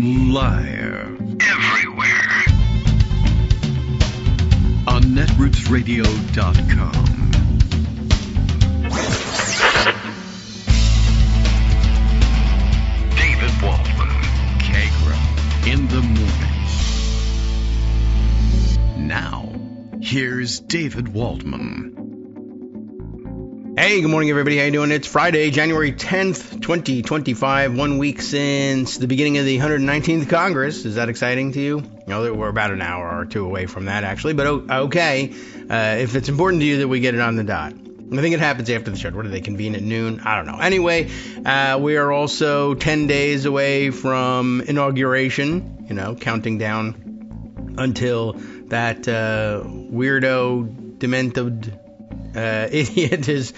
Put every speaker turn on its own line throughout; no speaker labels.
Liar. Everywhere. On netrootsradio.com. David Waldman. Kagro. In the morning. Now, here's David Waldman.
Hey, good morning, everybody. How you doing? It's Friday, January 10th, 2025, 1 week since the beginning of the 119th Congress. Is that exciting to you? We're about an hour or two away from that, actually, but okay. If it's important to you that we get it on the dot. I think it happens after the show. What do they convene at noon? I don't know. Anyway, we are also 10 days away from inauguration, counting down until that weirdo, demented idiot is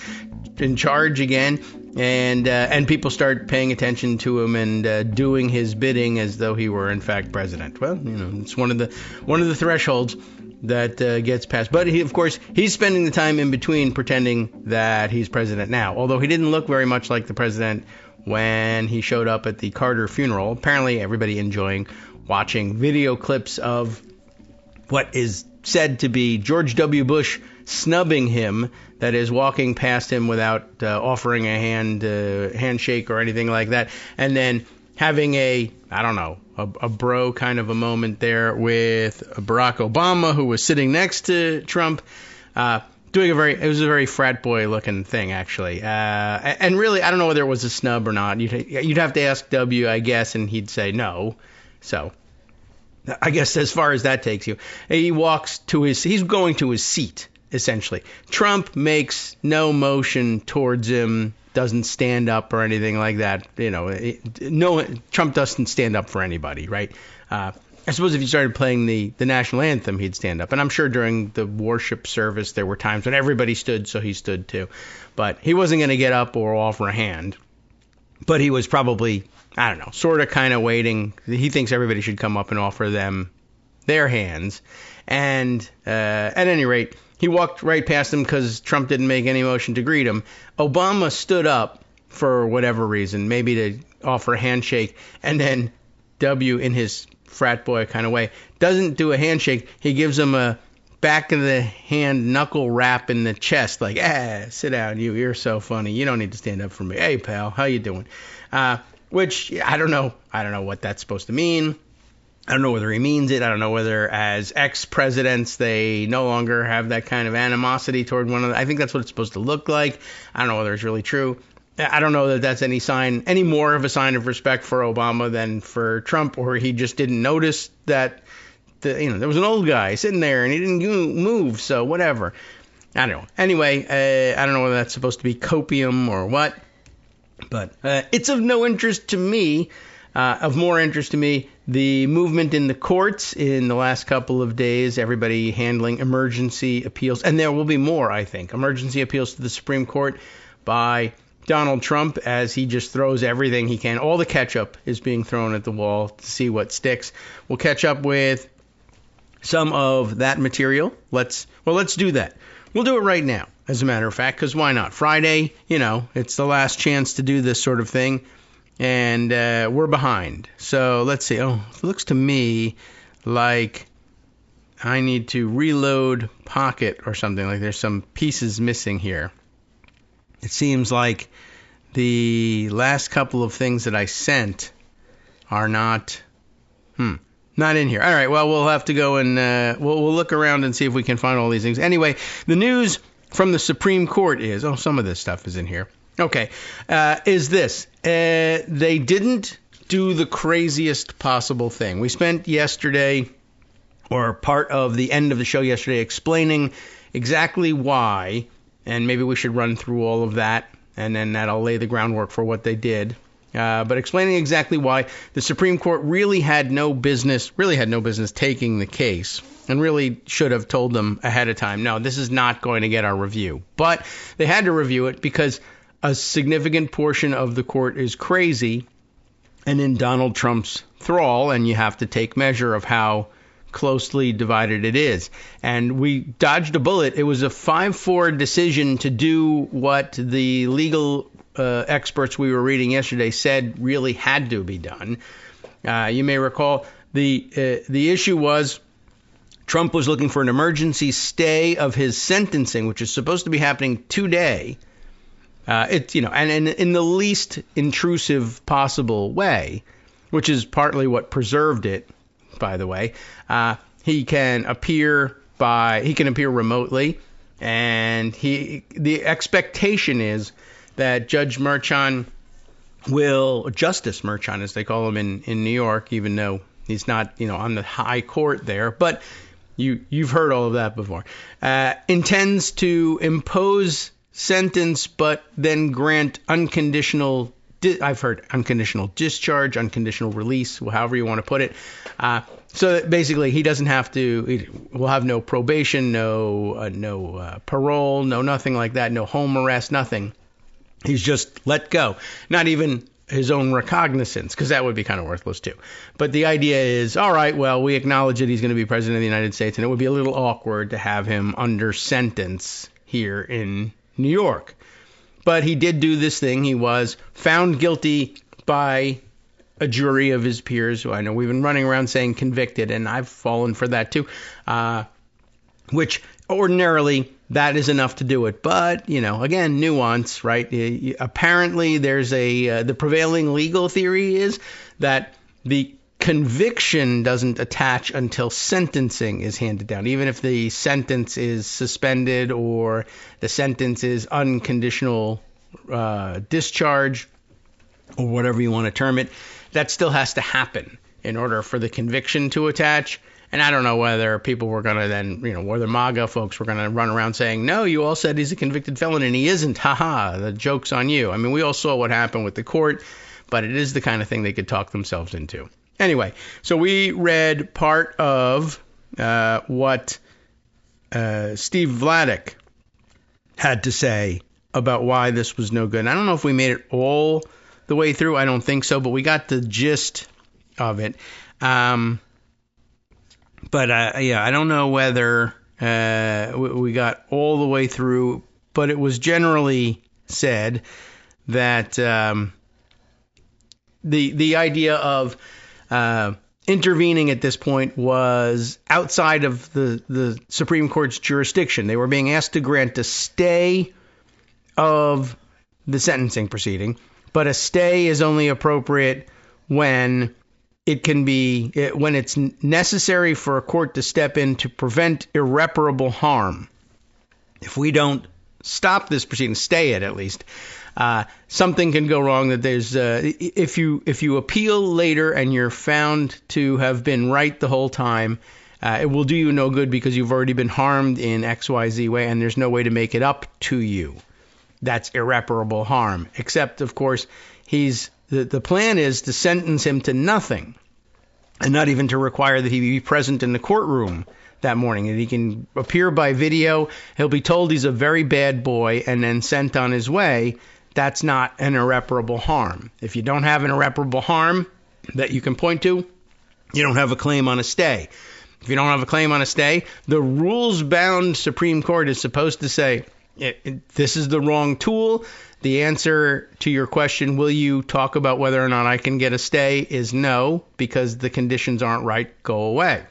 in charge again, and people start paying attention to him and doing his bidding as though he were in fact president. Well, it's one of the thresholds that gets passed. But he's spending the time in between pretending that he's president now. Although he didn't look very much like the president when he showed up at the Carter funeral. Apparently, everybody enjoying watching video clips of what is said to be George W. Bush snubbing him, that is, walking past him without offering a handshake or anything like that, and then having a bro kind of a moment there with Barack Obama, who was sitting next to Trump, doing it was a very frat boy looking thing, actually. And really, I don't know whether it was a snub or not. You'd have to ask W, I guess, and he'd say no. So I guess as far as that takes you, he's going to his seat, essentially. Trump makes no motion towards him, doesn't stand up or anything like that. Trump doesn't stand up for anybody, right? I suppose if you started playing the national anthem, he'd stand up. And I'm sure during the worship service, there were times when everybody stood, so he stood too. But he wasn't going to get up or offer a hand. But he was probably, sort of kind of waiting. He thinks everybody should come up and offer them their hands. And at any rate, he walked right past him because Trump didn't make any motion to greet him. Obama stood up for whatever reason, maybe to offer a handshake, and then W, in his frat boy kind of way, doesn't do a handshake. He gives him a back of the hand knuckle rap in the chest, like, sit down, you're so funny. You don't need to stand up for me. Hey, pal, how you doing? Which, I don't know what that's supposed to mean. I don't know whether he means it. I don't know whether as ex-presidents they no longer have that kind of animosity toward one another. I think that's what it's supposed to look like. I don't know whether it's really true. I don't know that that's any more of a sign of respect for Obama than for Trump, or he just didn't notice that there was an old guy sitting there and he didn't move, so whatever. I don't know. Anyway, I don't know whether that's supposed to be copium or what, but it's of no interest to me. Of more interest to me, the movement in the courts in the last couple of days, everybody handling emergency appeals, and there will be more, I think, emergency appeals to the Supreme Court by Donald Trump, as he just throws everything he can. All the ketchup is being thrown at the wall to see what sticks. We'll catch up with some of that material. Let's do that. We'll do it right now, as a matter of fact, because why not? Friday, it's the last chance to do this sort of thing. And we're behind. So let's see. Oh, it looks to me like I need to reload Pocket or something. Like there's some pieces missing here. It seems like the last couple of things that I sent are not in here. All right. Well, we'll have to go and we'll look around and see if we can find all these things. Anyway, the news from the Supreme Court is, some of this stuff is in here. Okay, is this. They didn't do the craziest possible thing. We spent yesterday, or part of the end of the show yesterday, explaining exactly why, and maybe we should run through all of that, and then that'll lay the groundwork for what they did. But explaining exactly why the Supreme Court really had no business taking the case, and really should have told them ahead of time, no, this is not going to get our review. But they had to review it because a significant portion of the court is crazy and in Donald Trump's thrall, and you have to take measure of how closely divided it is. And we dodged a bullet. It was a 5-4 decision to do what the legal experts we were reading yesterday said really had to be done. You may recall the issue was Trump was looking for an emergency stay of his sentencing, which is supposed to be happening today. And in the least intrusive possible way, which is partly what preserved it, by the way. He can appear remotely, and the expectation is that Justice Merchan, as they call him in New York, even though he's not, on the high court there, but you've heard all of that before, intends to impose sentence, but then grant unconditional discharge, unconditional release, however you want to put it. So that basically he doesn't have to, we'll have no probation, no parole, no nothing like that, no home arrest, nothing. He's just let go. Not even his own recognizance, because that would be kind of worthless too. But the idea is, all right, well, we acknowledge that he's going to be president of the United States, and it would be a little awkward to have him under sentence here in New York. But he did do this thing. He was found guilty by a jury of his peers, who I know we've been running around saying convicted, and I've fallen for that too, which ordinarily that is enough to do it. But, again, nuance, right? Apparently there's the prevailing legal theory is that the conviction doesn't attach until sentencing is handed down, even if the sentence is suspended or the sentence is unconditional discharge or whatever you want to term it. That still has to happen in order for the conviction to attach. And I don't know whether people were going to then, whether MAGA folks were going to run around saying, no, you all said he's a convicted felon and he isn't. Ha, the joke's on you. I mean, we all saw what happened with the court, but it is the kind of thing they could talk themselves into. Anyway, so we read part of what Steve Vladeck had to say about why this was no good. And I don't know if we made it all the way through. I don't think so, but we got the gist of it. I don't know whether we got all the way through, but it was generally said that the idea of intervening at this point was outside of the Supreme Court's jurisdiction. They were being asked to grant a stay of the sentencing proceeding, but a stay is only appropriate when when it's necessary for a court to step in to prevent irreparable harm. If we don't stop this proceeding, stay it at least, something can go wrong. That there's if you appeal later and you're found to have been right the whole time, it will do you no good because you've already been harmed in XYZ way, and there's no way to make it up to you. That's irreparable harm. Except, of course, the plan is to sentence him to nothing, and not even to require that he be present in the courtroom that morning. And he can appear by video. He'll be told he's a very bad boy and then sent on his way. That's not an irreparable harm. If you don't have an irreparable harm that you can point to, you don't have a claim on a stay. If you don't have a claim on a stay, the rules-bound Supreme Court is supposed to say, this is the wrong tool. The answer to your question, will you talk about whether or not I can get a stay, is no, because the conditions aren't right. Go away.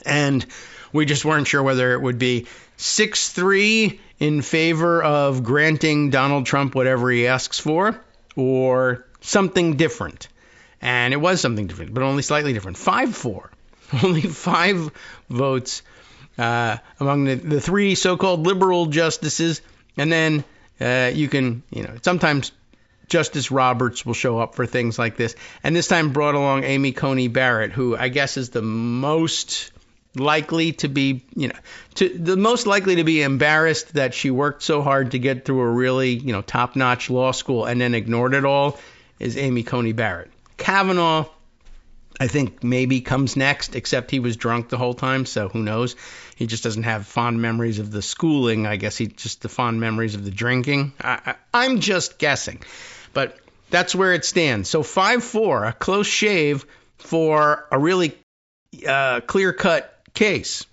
And we just weren't sure whether it would be 6-3 in favor of granting Donald Trump whatever he asks for, or something different. And it was something different, but only slightly different. 5-4. Only 5 votes among the 3 so-called liberal justices. And then sometimes Justice Roberts will show up for things like this. And this time brought along Amy Coney Barrett, who I guess is the most likely to be, embarrassed that she worked so hard to get through a really, top-notch law school and then ignored it all, is Amy Coney Barrett. Kavanaugh, I think maybe comes next, except he was drunk the whole time, so who knows? He just doesn't have fond memories of the schooling. I guess he just the fond memories of the drinking. I'm just guessing. But that's where it stands. So 5-4, a close shave for a really clear-cut case,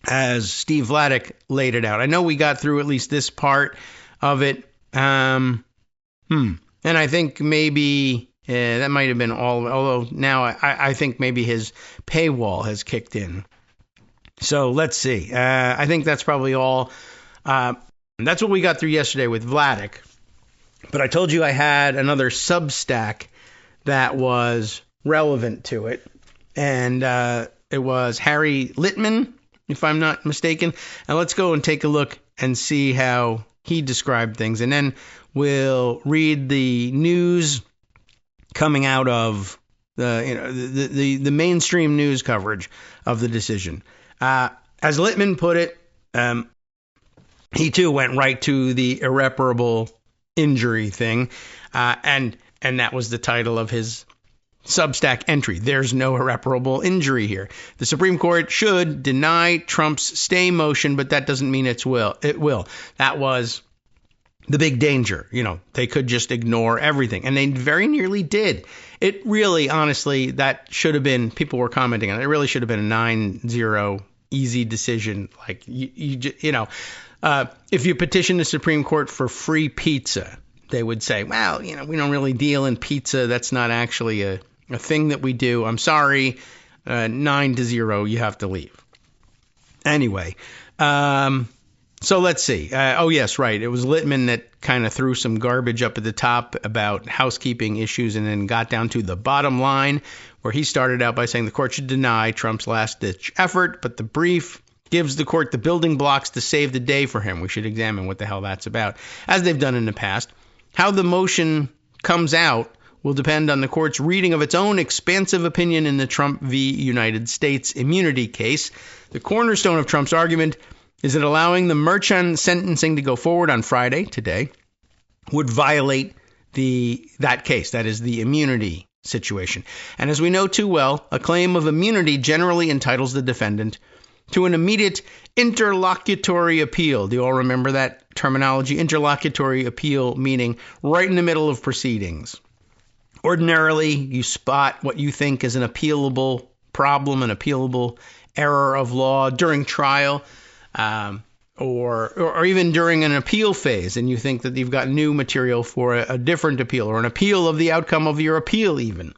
as Steve Vladeck laid it out. I know we got through at least this part of it. And I think maybe That might have been all, although now I think maybe his paywall has kicked in. So let's see. I think that's probably all. That's what we got through yesterday with Vladeck. But I told you I had another Substack that was relevant to it. And it was Harry Litman, if I'm not mistaken. And let's go and take a look and see how he described things. And then we'll read the news coming out of the mainstream news coverage of the decision. As Litman put it, he too went right to the irreparable injury thing, and that was the title of his Substack entry. There's no irreparable injury here. The Supreme Court should deny Trump's stay motion, but that doesn't mean it will. That was the big danger. They could just ignore everything, and they very nearly did. It really, honestly, that should have been, people were commenting on it, it really should have been a 9-0 easy decision. Like, if you petition the Supreme Court for free pizza, they would say, well, we don't really deal in pizza. That's not actually a thing that we do. I'm sorry. 9-0, you have to leave. Anyway, so let's see. Oh, yes, right. It was Litman that kind of threw some garbage up at the top about housekeeping issues and then got down to the bottom line, where he started out by saying the court should deny Trump's last-ditch effort, but the brief gives the court the building blocks to save the day for him. We should examine what the hell that's about, as they've done in the past. How the motion comes out will depend on the court's reading of its own expansive opinion in the Trump v. United States immunity case. The cornerstone of Trump's argument is that allowing the Merchan sentencing to go forward on Friday, today, would violate that case. That is the immunity situation. And as we know too well, a claim of immunity generally entitles the defendant to an immediate interlocutory appeal. Do you all remember that terminology? Interlocutory appeal meaning right in the middle of proceedings. Ordinarily, you spot what you think is an appealable problem, an appealable error of law during trial, or even during an appeal phase, and you think that you've got new material for a different appeal, or an appeal of the outcome of your appeal even.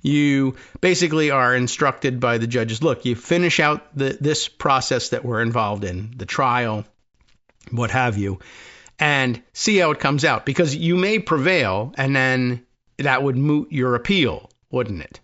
You basically are instructed by the judges, look, you finish out this process that we're involved in, the trial, what have you, and see how it comes out. Because you may prevail, and then that would moot your appeal, wouldn't it?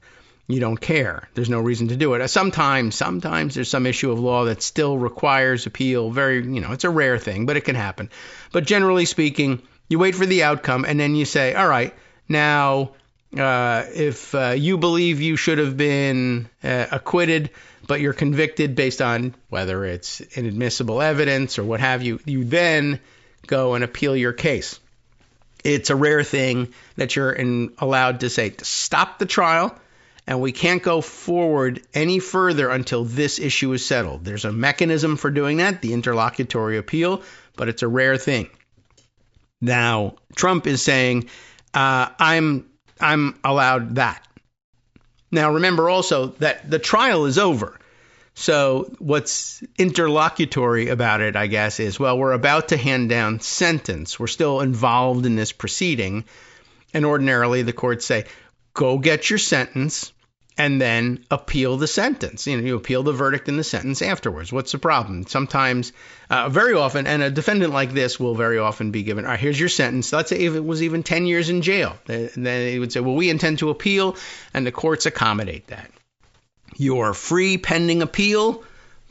You don't care. There's no reason to do it. Sometimes there's some issue of law that still requires appeal. It's a rare thing, but it can happen. But generally speaking, you wait for the outcome, and then you say, all right, now, if you believe you should have been acquitted, but you're convicted based on whether it's inadmissible evidence or what have you, you then go and appeal your case. It's a rare thing that you're allowed to say, to stop the trial, and we can't go forward any further until this issue is settled. There's a mechanism for doing that, the interlocutory appeal, but it's a rare thing. Now, Trump is saying, I'm allowed that. Now, remember also that the trial is over. So what's interlocutory about it, I guess, is, well, we're about to hand down sentence. We're still involved in this proceeding. And ordinarily the courts say, go get your sentence and then appeal the sentence. You appeal the verdict and the sentence afterwards. What's the problem? Sometimes, very often, and a defendant like this will very often be given, all right, here's your sentence. Let's say if it was even 10 years in jail. Then they would say, well, we intend to appeal, and the courts accommodate that. You're free pending appeal,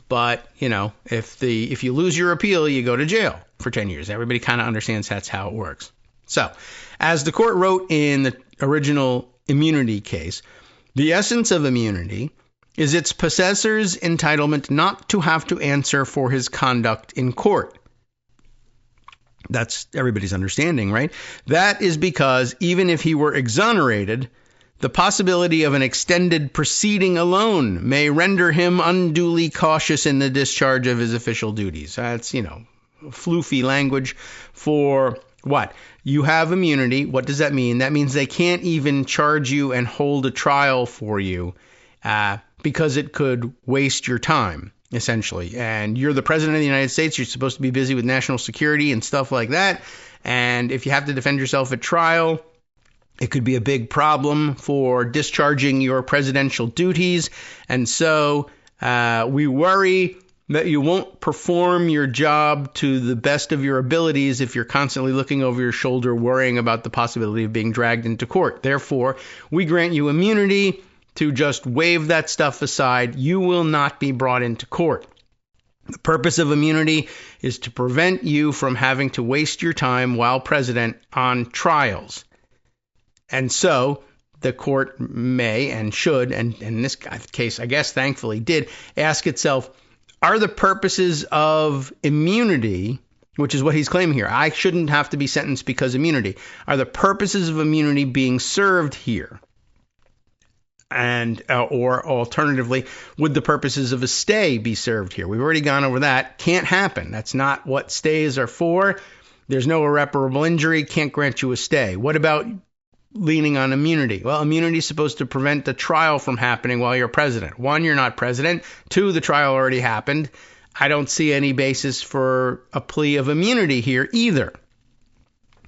but, if you lose your appeal, you go to jail for 10 years. Everybody kind of understands that's how it works. So, as the court wrote in the original immunity case, the essence of immunity is its possessor's entitlement not to have to answer for his conduct in court. That's everybody's understanding, right? That is because even if he were exonerated, the possibility of an extended proceeding alone may render him unduly cautious in the discharge of his official duties. That's, floofy language for what? You have immunity. What does that mean? That means they can't even charge you and hold a trial for you because it could waste your time, essentially. And you're the president of the United States. You're supposed to be busy with national security and stuff like that. And if you have to defend yourself at trial, It could be a big problem for discharging your presidential duties. And so we worry that you won't perform your job to the best of your abilities if you're constantly looking over your shoulder, worrying about the possibility of being dragged into court. Therefore, we grant you immunity to just wave that stuff aside. You will not be brought into court. The purpose of immunity is to prevent you from having to waste your time while president on trials. And so the court may and should, and in this case, I guess thankfully did, ask itself, are the purposes of immunity, which is what he's claiming here, I shouldn't have to be sentenced because immunity, are the purposes of immunity being served here? And or alternatively, would the purposes of a stay be served here? We've already gone over that. Can't happen. That's not what stays are for. There's no irreparable injury. Can't grant you a stay. What about leaning on immunity? Well, immunity is supposed to prevent the trial from happening while you're president. One, you're not president. Two, the trial already happened. I don't see any basis for a plea of immunity here either.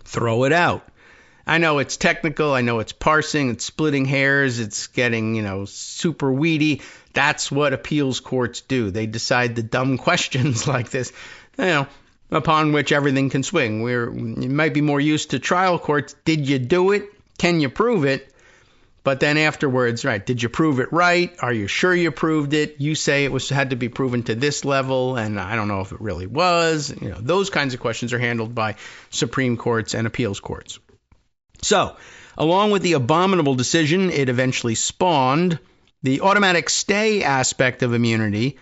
Throw it out. I know it's technical. I know it's parsing. It's splitting hairs. It's getting, super weedy. That's what appeals courts do. They decide the dumb questions like this, upon which everything can swing. You might be more used to trial courts. Did you do it? Can you prove it? But then afterwards, right, did you prove it right? Are you sure you proved it? You say it had to be proven to this level, and I don't know if it really was. Those kinds of questions are handled by Supreme Courts and appeals courts. So, along with the abominable decision it eventually spawned, the automatic stay aspect of immunity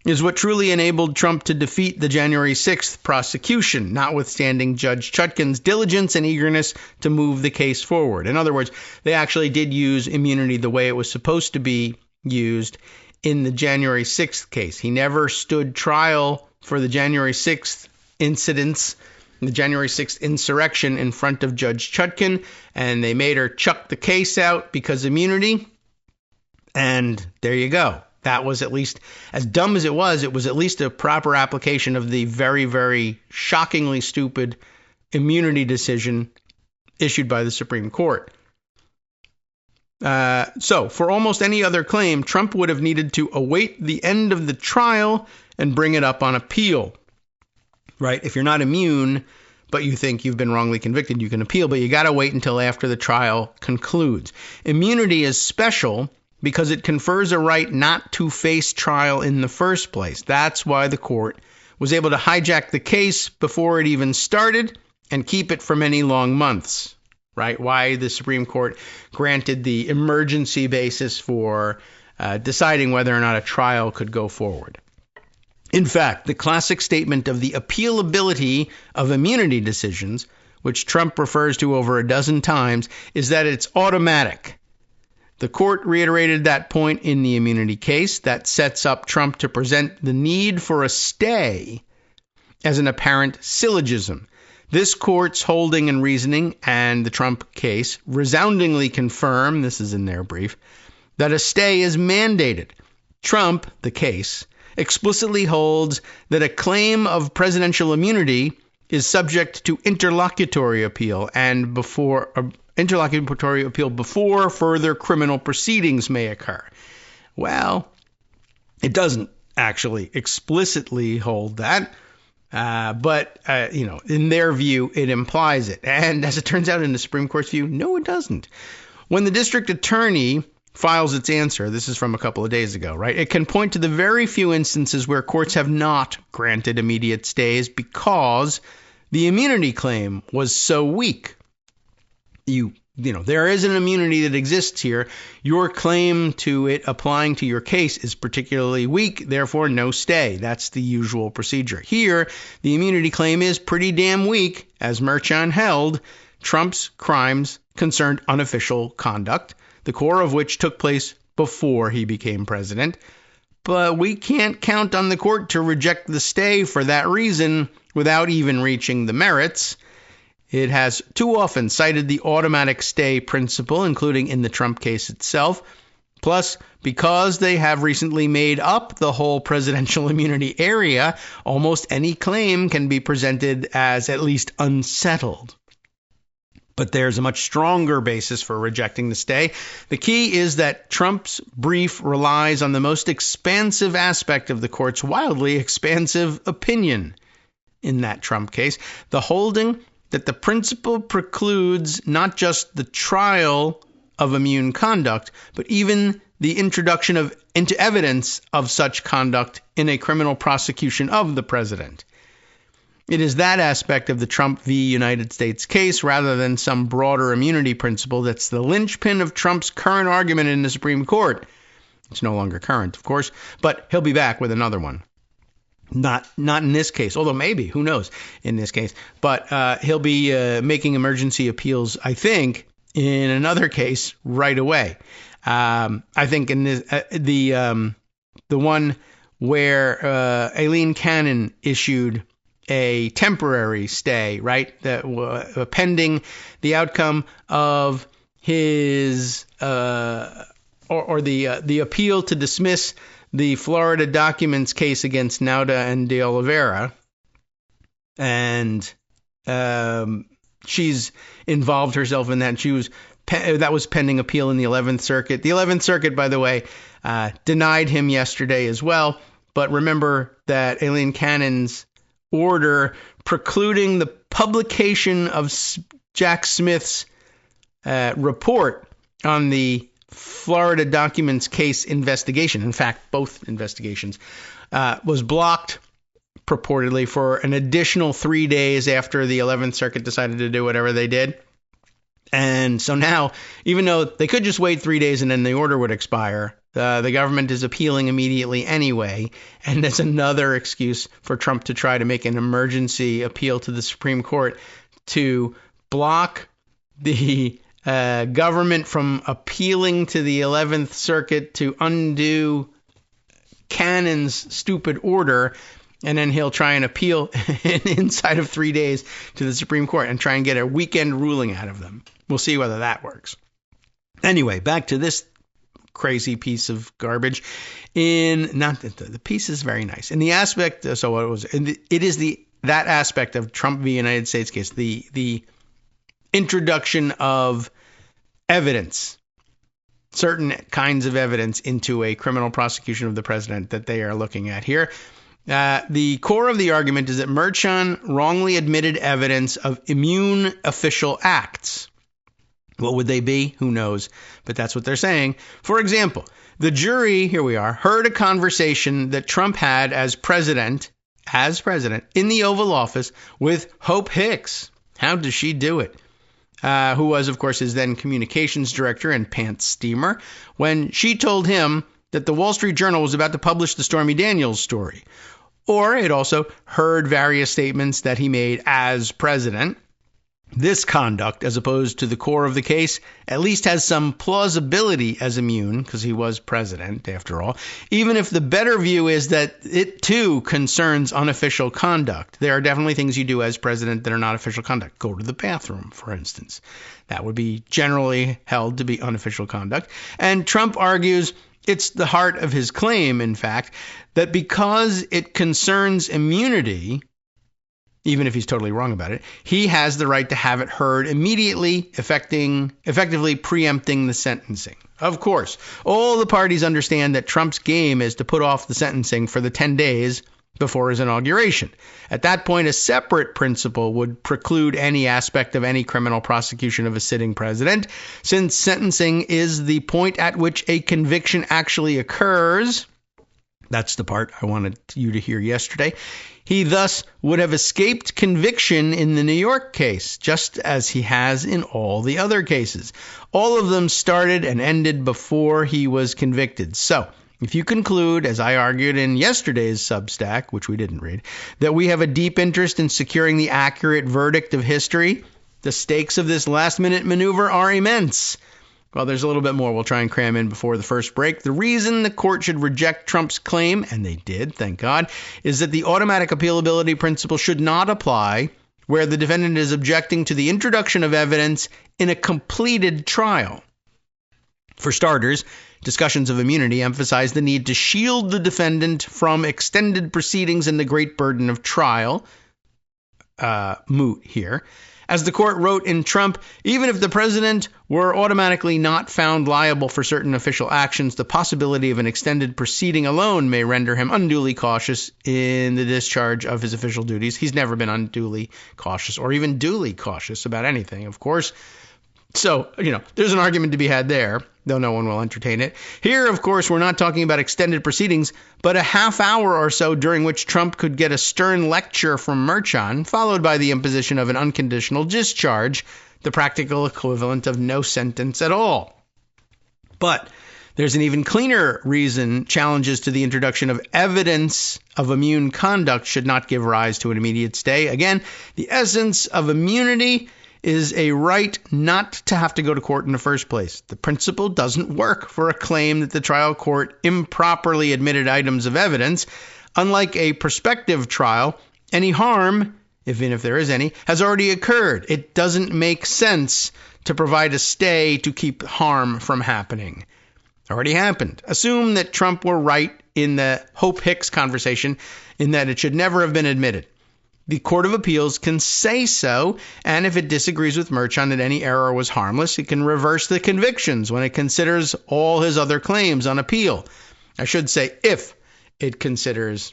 is what truly enabled Trump to defeat the January 6th prosecution, notwithstanding Judge Chutkan's diligence and eagerness to move the case forward. In other words, they actually did use immunity the way it was supposed to be used in the January 6th case. He never stood trial for the January 6th incidents, the January 6th insurrection in front of Judge Chutkan, and they made her chuck the case out because immunity. And there you go. That was, at least, as dumb as it was at least a proper application of the very, very shockingly stupid immunity decision issued by the Supreme Court. So, for almost any other claim, Trump would have needed to await the end of the trial and bring it up on appeal. Right? If you're not immune, but you think you've been wrongly convicted, you can appeal, but you got to wait until after the trial concludes. Immunity is special because it confers a right not to face trial in the first place. That's why the court was able to hijack the case before it even started and keep it for many long months. Right? Why the Supreme Court granted the emergency basis for deciding whether or not a trial could go forward. In fact, the classic statement of the appealability of immunity decisions, which Trump refers to over a dozen times, is that it's automatic. The court reiterated that point in the immunity case. That sets up Trump to present the need for a stay as an apparent syllogism. This court's holding and reasoning and the Trump case resoundingly confirm, this is in their brief, that a stay is mandated. Trump, the case, explicitly holds that a claim of presidential immunity is subject to interlocutory appeal and before further criminal proceedings may occur. Well, it doesn't actually explicitly hold that, but in their view, it implies it. And as it turns out, in the Supreme Court's view, no, it doesn't. When the district attorney files its answer, this is from a couple of days ago, right? It can point to the very few instances where courts have not granted immediate stays because the immunity claim was so weak. There is an immunity that exists here. Your claim to it applying to your case is particularly weak, therefore no stay. That's the usual procedure. Here, the immunity claim is pretty damn weak, as Merchan held. Trump's crimes concerned unofficial conduct, the core of which took place before he became president. But we can't count on the court to reject the stay for that reason without even reaching the merits. It has too often cited the automatic stay principle, including in the Trump case itself. Plus, because they have recently made up the whole presidential immunity area, almost any claim can be presented as at least unsettled. But there's a much stronger basis for rejecting the stay. The key is that Trump's brief relies on the most expansive aspect of the court's wildly expansive opinion in that Trump case, the holding that the principle precludes not just the trial of immune conduct, but even the introduction into evidence of such conduct in a criminal prosecution of the president. It is that aspect of the Trump v. United States case, rather than some broader immunity principle, that's the linchpin of Trump's current argument in the Supreme Court. It's no longer current, of course, but he'll be back with another one. Not in this case, although maybe, who knows, in this case. But he'll be making emergency appeals, I think, in another case right away. I think in this, the one where Aileen Cannon issued a temporary stay, right, that pending the outcome of his or the appeal to dismiss the Florida documents case against Nauda and de Oliveira, and she's involved herself in that. That was pending appeal in the 11th Circuit. The 11th Circuit, by the way, denied him yesterday as well. But remember that Aileen Cannon's order precluding the publication of Jack Smith's report on the Florida documents case investigation, in fact, both investigations, was blocked purportedly for an additional 3 days after the 11th Circuit decided to do whatever they did. And so now, even though they could just wait 3 days and then the order would expire, the government is appealing immediately anyway. And that's another excuse for Trump to try to make an emergency appeal to the Supreme Court to block the government from appealing to the 11th Circuit to undo Cannon's stupid order. And then he'll try and appeal inside of 3 days to the Supreme Court and try and get a weekend ruling out of them. We'll see whether that works. Anyway, back to this crazy piece of garbage. The piece is very nice. In the aspect, that aspect of Trump v. United States case, the introduction of evidence, certain kinds of evidence into a criminal prosecution of the president that they are looking at here. The core of the argument is that Merchan wrongly admitted evidence of immune official acts. What would they be? Who knows? But that's what they're saying. For example, the jury, here we are, heard a conversation that Trump had as president in the Oval Office with Hope Hicks. How does she do it? Who was, of course, his then communications director and pants steamer, when she told him that the Wall Street Journal was about to publish the Stormy Daniels story. Or it also heard various statements that he made as president. This conduct, as opposed to the core of the case, at least has some plausibility as immune, because he was president, after all, even if the better view is that it, too, concerns unofficial conduct. There are definitely things you do as president that are not official conduct. Go to the bathroom, for instance. That would be generally held to be unofficial conduct. And Trump argues it's the heart of his claim, in fact, that because it concerns immunity, even if he's totally wrong about it, he has the right to have it heard immediately, effectively preempting the sentencing. Of course, all the parties understand that Trump's game is to put off the sentencing for the 10 days before his inauguration. At that point, a separate principle would preclude any aspect of any criminal prosecution of a sitting president, since sentencing is the point at which a conviction actually occurs. That's the part I wanted you to hear yesterday. He thus would have escaped conviction in the New York case, just as he has in all the other cases. All of them started and ended before he was convicted. So, if you conclude, as I argued in yesterday's Substack, which we didn't read, that we have a deep interest in securing the accurate verdict of history, the stakes of this last-minute maneuver are immense. Well, there's a little bit more we'll try and cram in before the first break. The reason the court should reject Trump's claim, and they did, thank God, is that the automatic appealability principle should not apply where the defendant is objecting to the introduction of evidence in a completed trial. For starters, discussions of immunity emphasize the need to shield the defendant from extended proceedings and the great burden of trial, moot here. As the court wrote in Trump, even if the president were automatically not found liable for certain official actions, the possibility of an extended proceeding alone may render him unduly cautious in the discharge of his official duties. He's never been unduly cautious or even duly cautious about anything, of course. So, there's an argument to be had there, though no one will entertain it. Here, of course, we're not talking about extended proceedings, but a half hour or so during which Trump could get a stern lecture from Merchan, followed by the imposition of an unconditional discharge, the practical equivalent of no sentence at all. But there's an even cleaner reason challenges to the introduction of evidence of immune conduct should not give rise to an immediate stay. Again, the essence of immunity is a right not to have to go to court in the first place. The principle doesn't work for a claim that the trial court improperly admitted items of evidence. Unlike a prospective trial, any harm, even if there is any, has already occurred. It doesn't make sense to provide a stay to keep harm from happening. Already happened. Assume that Trump were right in the Hope Hicks conversation in that it should never have been admitted. The Court of Appeals can say so, and if it disagrees with Merchan that any error was harmless, it can reverse the convictions when it considers all his other claims on appeal. I should say if it considers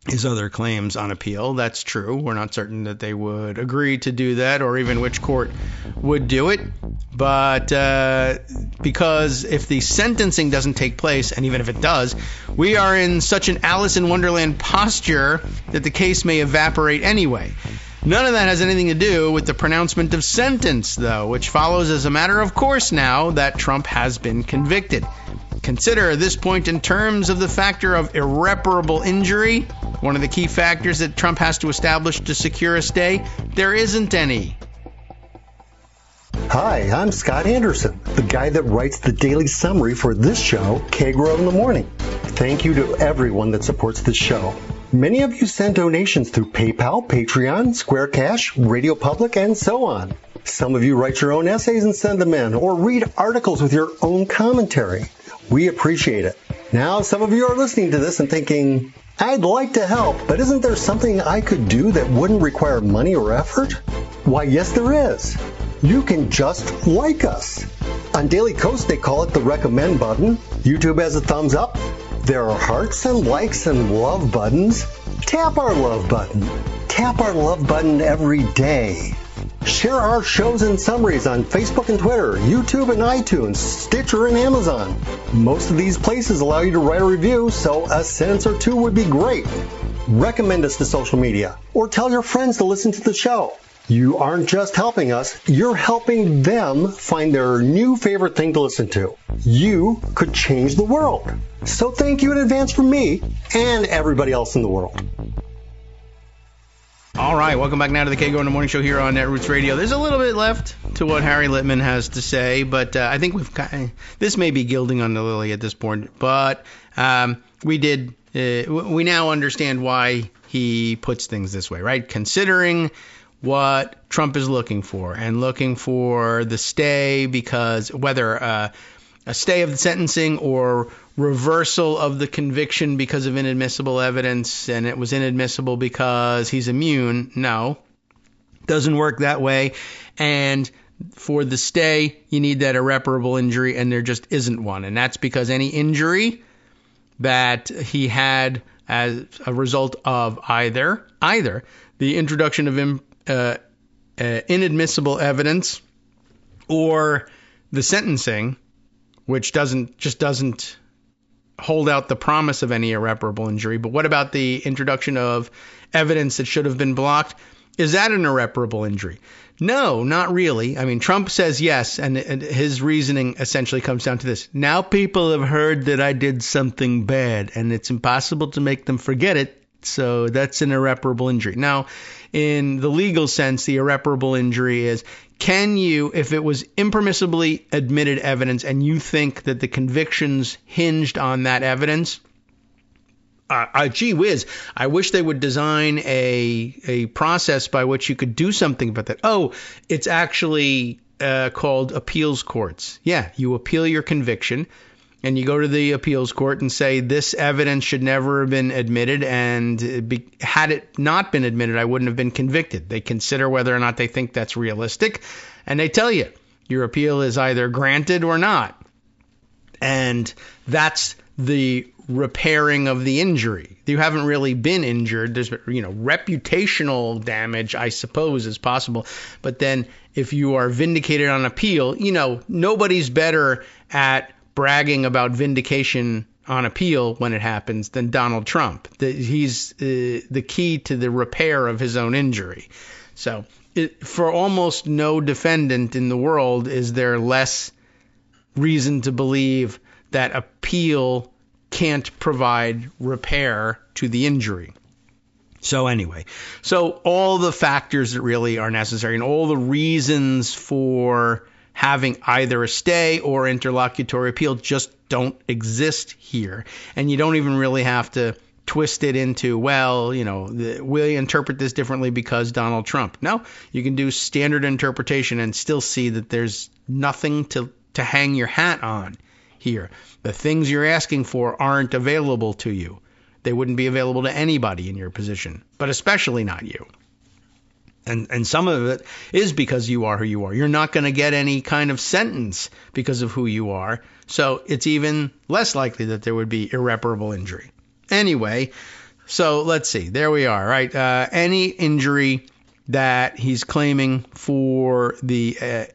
his other claims on appeal. That's true. We're not certain that they would agree to do that or even which court would do it. But because if the sentencing doesn't take place, and even if it does, we are in such an Alice in Wonderland posture that the case may evaporate anyway. None of that has anything to do with the pronouncement of sentence, though, which follows as a matter of course now that Trump has been convicted. Consider this point in terms of the factor of irreparable injury, one of the key factors that Trump has to establish to secure a stay. There isn't any.
Hi, I'm Scott Anderson, the guy that writes the daily summary for this show, Kagro in the Morning. Thank you to everyone that supports this show. Many of you send donations through PayPal, Patreon, Square Cash, Radio Public, and so on. Some of you write your own essays and send them in, or read articles with your own commentary. We appreciate it. Now, some of you are listening to this and thinking, I'd like to help, but isn't there something I could do that wouldn't require money or effort? Why, yes, there is. You can just like us. On Daily Kos, they call it the recommend button. YouTube has a thumbs up. There are hearts and likes and love buttons. Tap our love button. Tap our love button every day. Share our shows and summaries on Facebook and Twitter, YouTube and iTunes, Stitcher and Amazon. Most of these places allow you to write a review, so a sentence or two would be great. Recommend us to social media, or tell your friends to listen to the show. You aren't just helping us, you're helping them find their new favorite thing to listen to. You could change the world. So thank you in advance from me and everybody else in the world.
All right, welcome back now to the Kagro in the Morning Show here on Netroots Radio. There's a little bit left to what Harry Litman has to say, but I think this may be gilding on the lily at this point, but we now understand why he puts things this way, right? Considering what Trump is looking for, and looking for the stay because whether a stay of the sentencing or reversal of the conviction because of inadmissible evidence, and it was inadmissible because he's immune. No, doesn't work that way. And for the stay, you need that irreparable injury, and there just isn't one. And that's because any injury that he had as a result of either the introduction of inadmissible evidence or the sentencing, which doesn't hold out the promise of any irreparable injury. But what about the introduction of evidence that should have been blocked? Is that an irreparable injury? No, not really. I mean, Trump says yes, and his reasoning essentially comes down to this. Now people have heard that I did something bad, and it's impossible to make them forget it, so that's an irreparable injury. Now, in the legal sense, the irreparable injury is, can you, if it was impermissibly admitted evidence and you think that the convictions hinged on that evidence, gee whiz, I wish they would design a process by which you could do something about that. Oh, it's actually called appeals courts. Yeah, you appeal your conviction, and you go to the appeals court and say this evidence should never have been admitted, and had it not been admitted, I wouldn't have been convicted. They consider whether or not they think that's realistic, and they tell you your appeal is either granted or not. And that's the repairing of the injury. You haven't really been injured. There's, reputational damage, I suppose, is possible. But then if you are vindicated on appeal, nobody's better at bragging about vindication on appeal when it happens than Donald Trump. He's the key to the repair of his own injury. So for almost no defendant in the world is there less reason to believe that appeal can't provide repair to the injury. So anyway, all the factors that really are necessary and all the reasons for having either a stay or interlocutory appeal just don't exist here. And you don't even really have to twist it into, we'll interpret this differently because Donald Trump. No, you can do standard interpretation and still see that there's nothing to hang your hat on here. The things you're asking for aren't available to you. They wouldn't be available to anybody in your position, but especially not you. And some of it is because you are who you are. You're not going to get any kind of sentence because of who you are. So it's even less likely that there would be irreparable injury. Anyway, so let's see. There we are, right? Any injury that he's claiming for the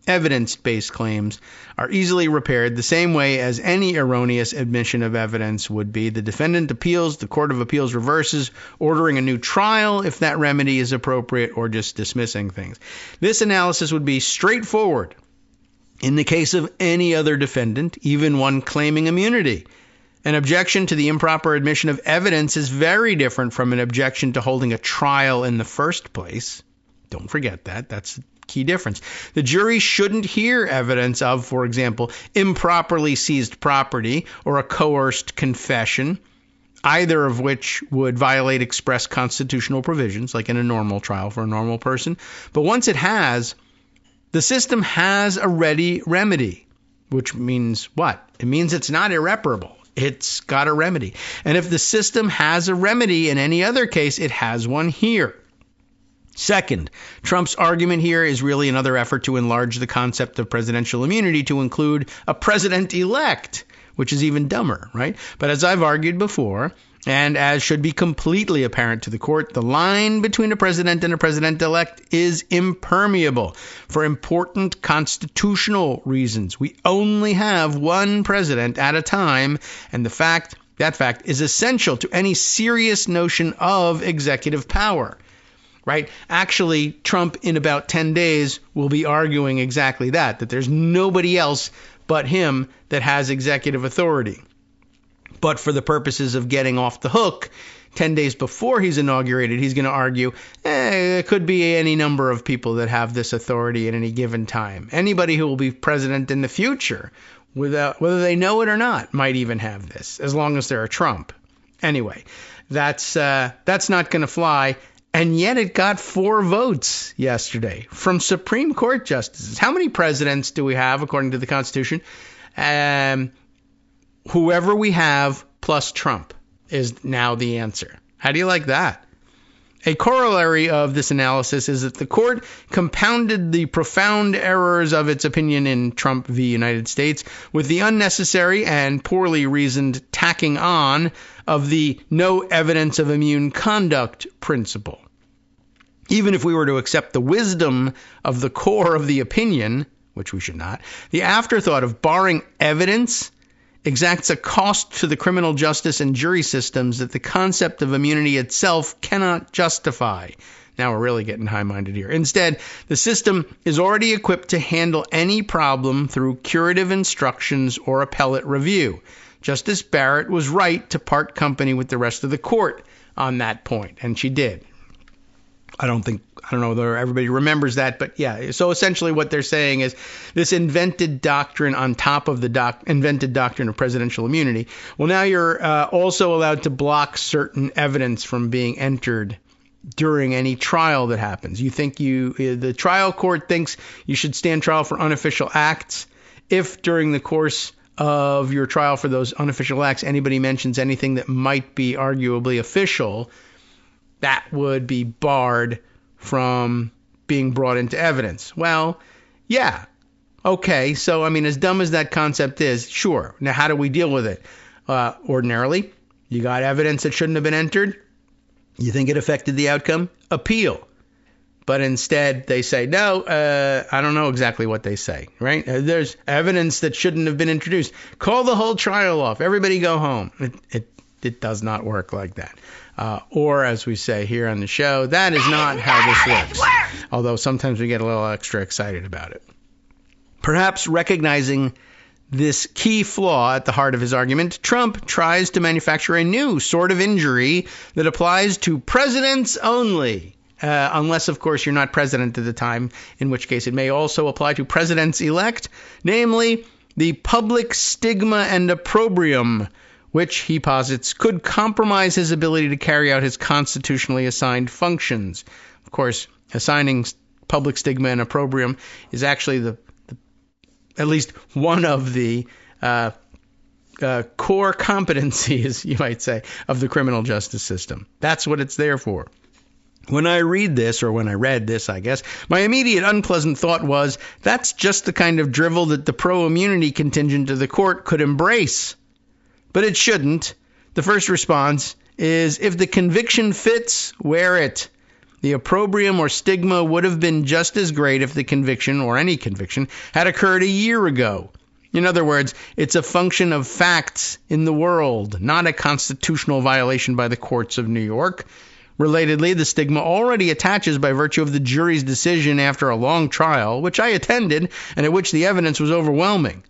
evidence-based claims are easily repaired the same way as any erroneous admission of evidence would be. The defendant appeals, the Court of Appeals reverses, ordering a new trial if that remedy is appropriate, or just dismissing things. This analysis would be straightforward in the case of any other defendant, even one claiming immunity. An objection to the improper admission of evidence is very different from an objection to holding a trial in the first place. Don't forget that. That's key difference. The jury shouldn't hear evidence of, for example, improperly seized property or a coerced confession, either of which would violate express constitutional provisions, like in a normal trial for a normal person. But once it has, the system has a ready remedy, which means what? It means it's not irreparable. It's got a remedy. And if the system has a remedy in any other case, it has one here. Second, Trump's argument here is really another effort to enlarge the concept of presidential immunity to include a president-elect, which is even dumber, right? But as I've argued before, and as should be completely apparent to the court, the line between a president and a president-elect is impermeable for important constitutional reasons. We only have one president at a time, and that fact is essential to any serious notion of executive power. Right? Actually, Trump in about 10 days will be arguing exactly that there's nobody else but him that has executive authority. But for the purposes of getting off the hook, 10 days before he's inaugurated, he's going to argue, it could be any number of people that have this authority at any given time. Anybody who will be president in the future, whether they know it or not, might even have this, as long as they're a Trump. Anyway, that's not going to fly. And yet it got 4 votes yesterday from Supreme Court justices. How many presidents do we have according to the Constitution? Whoever we have plus Trump is now the answer. How do you like that? A corollary of this analysis is that the court compounded the profound errors of its opinion in Trump v. United States with the unnecessary and poorly reasoned tacking on of the no evidence of immune conduct principle. Even if we were to accept the wisdom of the core of the opinion, which we should not, the afterthought of barring evidence exacts a cost to the criminal justice and jury systems that the concept of immunity itself cannot justify. Now we're really getting high-minded here. Instead, the system is already equipped to handle any problem through curative instructions or appellate review. Justice Barrett was right to part company with the rest of the court on that point, and she did. I don't know whether everybody remembers that, but yeah. So essentially what they're saying is this invented doctrine on top of the invented doctrine of presidential immunity. Well, now you're also allowed to block certain evidence from being entered during any trial that happens. You think the trial court thinks you should stand trial for unofficial acts if during the course of your trial for those unofficial acts, anybody mentions anything that might be arguably official, that would be barred from being brought into evidence. Well, yeah. Okay, so, I mean, as dumb as that concept is, sure. Now, how do we deal with it? Ordinarily, you got evidence that shouldn't have been entered. You think it affected the outcome? Appeal. But instead, they say, no, I don't know exactly what they say, right? There's evidence that shouldn't have been introduced. Call the whole trial off. Everybody go home. It does not work like that. Or, as we say here on the show, that is not how this works. Although sometimes we get a little extra excited about it. Perhaps recognizing this key flaw at the heart of his argument, Trump tries to manufacture a new sort of injury that applies to presidents only. Unless, of course, you're not president at the time, in which case it may also apply to presidents-elect, namely the public stigma and opprobrium, which, he posits, could compromise his ability to carry out his constitutionally assigned functions. Of course, assigning public stigma and opprobrium is actually at least one of the core competencies, you might say, of the criminal justice system. That's what it's there for. When I read this, or when I read this, I guess, my immediate unpleasant thought was, that's just the kind of drivel that the pro-immunity contingent of the court could embrace. But it shouldn't. The first response is, if the conviction fits, wear it. The opprobrium or stigma would have been just as great if the conviction, or any conviction, had occurred a year ago. In other words, it's a function of facts in the world, not a constitutional violation by the courts of New York. Relatedly, the stigma already attaches by virtue of the jury's decision after a long trial, which I attended, and at which the evidence was overwhelming.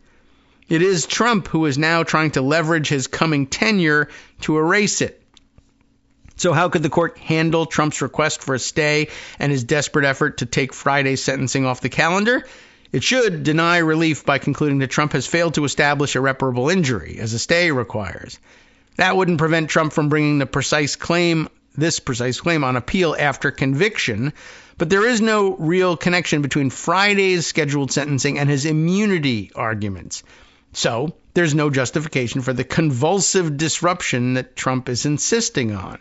It is Trump who is now trying to leverage his coming tenure to erase it. So how could the court handle Trump's request for a stay and his desperate effort to take Friday's sentencing off the calendar? It should deny relief by concluding that Trump has failed to establish irreparable injury, as a stay requires. That wouldn't prevent Trump from bringing this precise claim on appeal after conviction, but there is no real connection between Friday's scheduled sentencing and his immunity arguments. So there's no justification for the convulsive disruption that Trump is insisting on.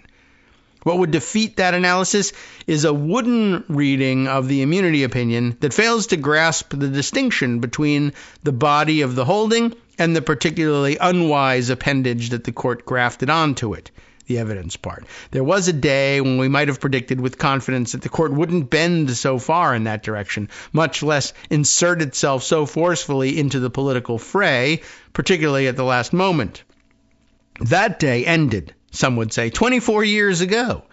What would defeat that analysis is a wooden reading of the immunity opinion that fails to grasp the distinction between the body of the holding and the particularly unwise appendage that the court grafted onto it, the evidence part. There was a day when we might have predicted with confidence that the court wouldn't bend so far in that direction, much less insert itself so forcefully into the political fray, particularly at the last moment. That day ended, some would say, 24 years ago.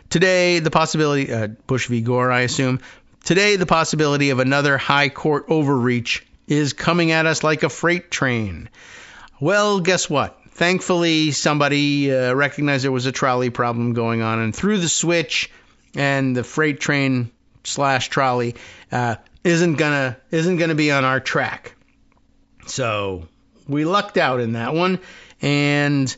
Today, the possibility, Bush v. Gore, I assume, today the possibility of another high court overreach is coming at us like a freight train. Well, guess what? Thankfully, somebody recognized there was a trolley problem going on and threw the switch, and the freight train / trolley isn't gonna be on our track. So we lucked out in that one, and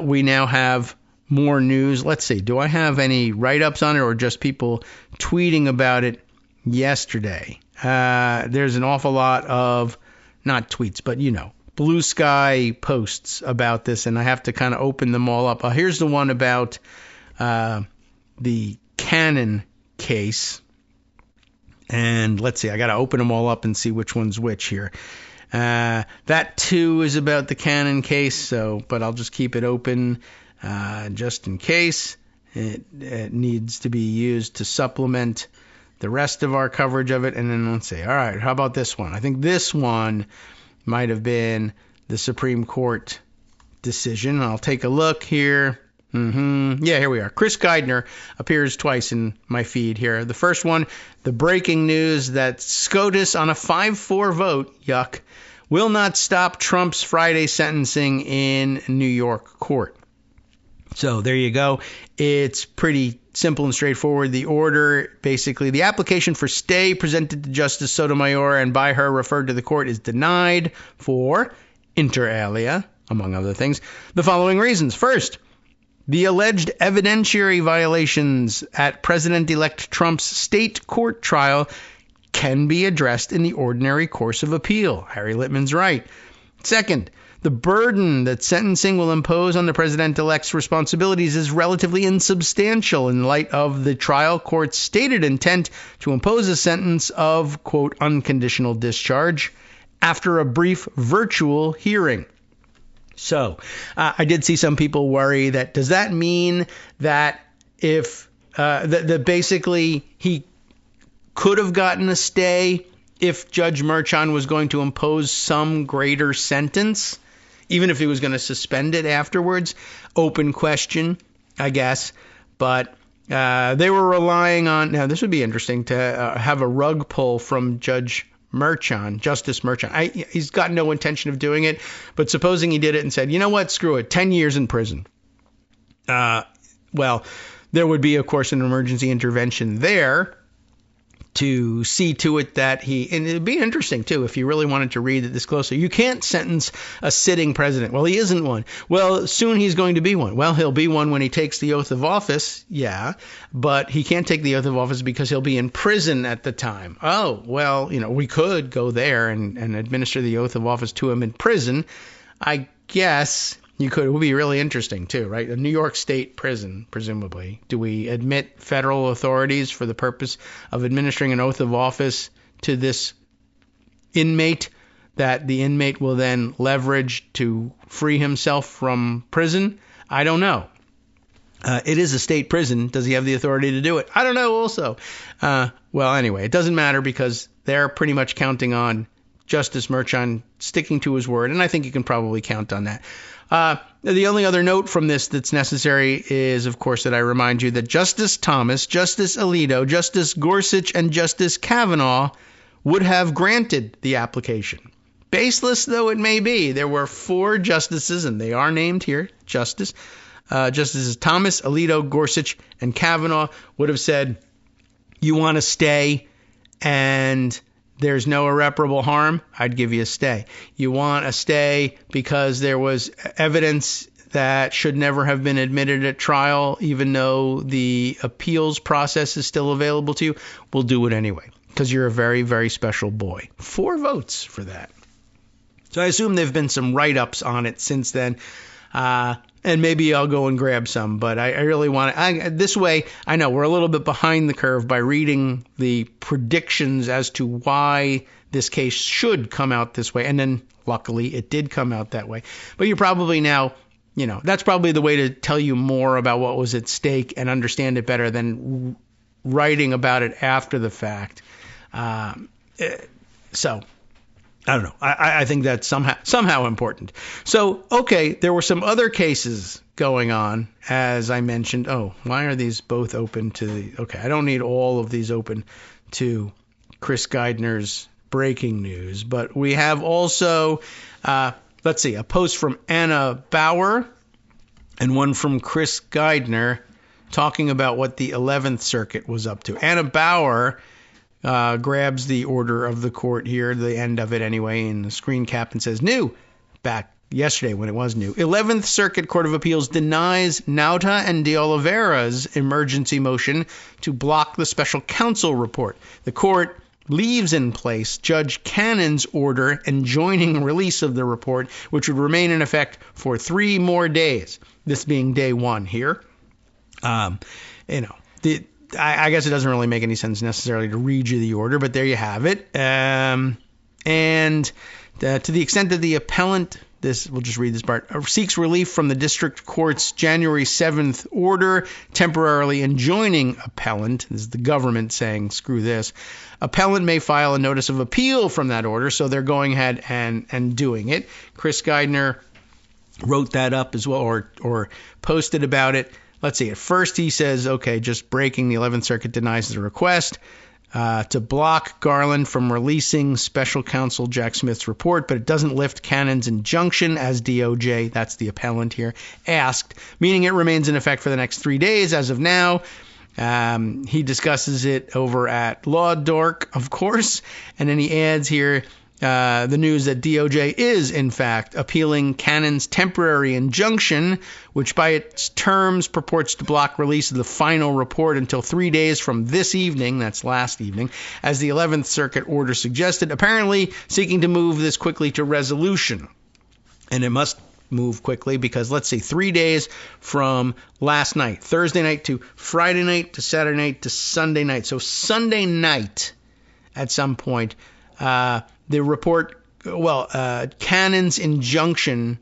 we now have more news. Let's see. Do I have any write-ups on it or just people tweeting about it yesterday? There's an awful lot of, not tweets, but, blue sky posts about this, and I have to kind of open them all up. Here's the one about the Cannon case. And let's see. I got to open them all up and see which one's which here. That too is about the Cannon case, but I'll just keep it open just in case. It needs to be used to supplement the rest of our coverage of it. And then let's see. All right, how about this one? I think this one might have been the Supreme Court decision. I'll take a look here. Yeah, here we are. Chris Geidner appears twice in my feed here. The first one, the breaking news that SCOTUS on a 5-4 vote, yuck, will not stop Trump's Friday sentencing in New York court. So there you go. It's pretty simple and straightforward. The order, basically, the application for stay presented to Justice Sotomayor and by her referred to the court is denied for, inter alia, among other things, the following reasons. First, the alleged evidentiary violations at President-elect Trump's state court trial can be addressed in the ordinary course of appeal. Harry Litman's right. Second, the burden that sentencing will impose on the president-elect's responsibilities is relatively insubstantial in light of the trial court's stated intent to impose a sentence of, quote, unconditional discharge after a brief virtual hearing. So, I did see some people worry that, does that mean that if, that basically he could have gotten a stay if Judge Merchan was going to impose some greater sentence, even if he was going to suspend it afterwards? Open question, I guess. But they were relying on, now this would be interesting to have a rug pull from Justice Merchan. He's got no intention of doing it, but supposing he did it and said, you know what, screw it, 10 years in prison. Well, there would be, of course, an emergency intervention there to see to it that and it'd be interesting, too, if you really wanted to read it this closely. You can't sentence a sitting president. Well, he isn't one. Well, soon he's going to be one. Well, he'll be one when he takes the oath of office, yeah, but he can't take the oath of office because he'll be in prison at the time. Oh, well, we could go there and administer the oath of office to him in prison. I guess you could. It would be really interesting, too, right? A New York State prison, presumably. Do we admit federal authorities for the purpose of administering an oath of office to this inmate that the inmate will then leverage to free himself from prison? I don't know. It is a state prison. Does he have the authority to do it? I don't know also. Well, anyway, it doesn't matter because they're pretty much counting on Justice Merchan sticking to his word, and I think you can probably count on that. The only other note from this that's necessary is, of course, that I remind you that Justice Thomas, Justice Alito, Justice Gorsuch, and Justice Kavanaugh would have granted the application. Baseless though it may be, there were 4 justices, and they are named here, Justices Thomas, Alito, Gorsuch, and Kavanaugh would have said, you want to stay and there's no irreparable harm, I'd give you a stay. You want a stay because there was evidence that should never have been admitted at trial, even though the appeals process is still available to you, we'll do it anyway, because you're a very, very special boy. 4 votes for that. So I assume there have been some write-ups on it since then. And maybe I'll go and grab some, but I really want to. This way, I know we're a little bit behind the curve by reading the predictions as to why this case should come out this way. And then, luckily, it did come out that way. But you're probably now, that's probably the way to tell you more about what was at stake and understand it better than writing about it after the fact. So I don't know. I think that's somehow important. So, okay, there were some other cases going on, as I mentioned. Oh, why are these both open to the... Okay, I don't need all of these open to Chris Geidner's breaking news. But we have also, let's see, a post from Anna Bauer and one from Chris Geidner talking about what the 11th Circuit was up to. Anna Bauer grabs the order of the court here, the end of it anyway, in the screen cap and says, new, back yesterday when it was new. 11th Circuit Court of Appeals denies Nauta and de Oliveira's emergency motion to block the special counsel report. The court leaves in place Judge Cannon's order enjoining release of the report, which would remain in effect for 3 more days, this being day 1 here. I guess it doesn't really make any sense necessarily to read you the order, but there you have it. And to the extent that the appellant, we'll just read this part, seeks relief from the district court's January 7th order temporarily enjoining appellant, this is the government saying, screw this, appellant may file a notice of appeal from that order, so they're going ahead and doing it. Chris Geidner wrote that up as well, or posted about it. Let's see. At first, he says, okay, just breaking, the 11th Circuit denies the request to block Garland from releasing special counsel Jack Smith's report, but it doesn't lift Cannon's injunction as DOJ, that's the appellant here, asked, meaning it remains in effect for the next 3 days as of now. He discusses it over at Law Dork, of course, and then he adds here the news that DOJ is, in fact, appealing Cannon's temporary injunction, which by its terms purports to block release of the final report until 3 days from this evening, that's last evening, as the 11th Circuit order suggested, apparently seeking to move this quickly to resolution. And it must move quickly because, let's see, 3 days from last night, Thursday night to Friday night to Saturday night to Sunday night. So Sunday night at some point, the report, Cannon's injunction,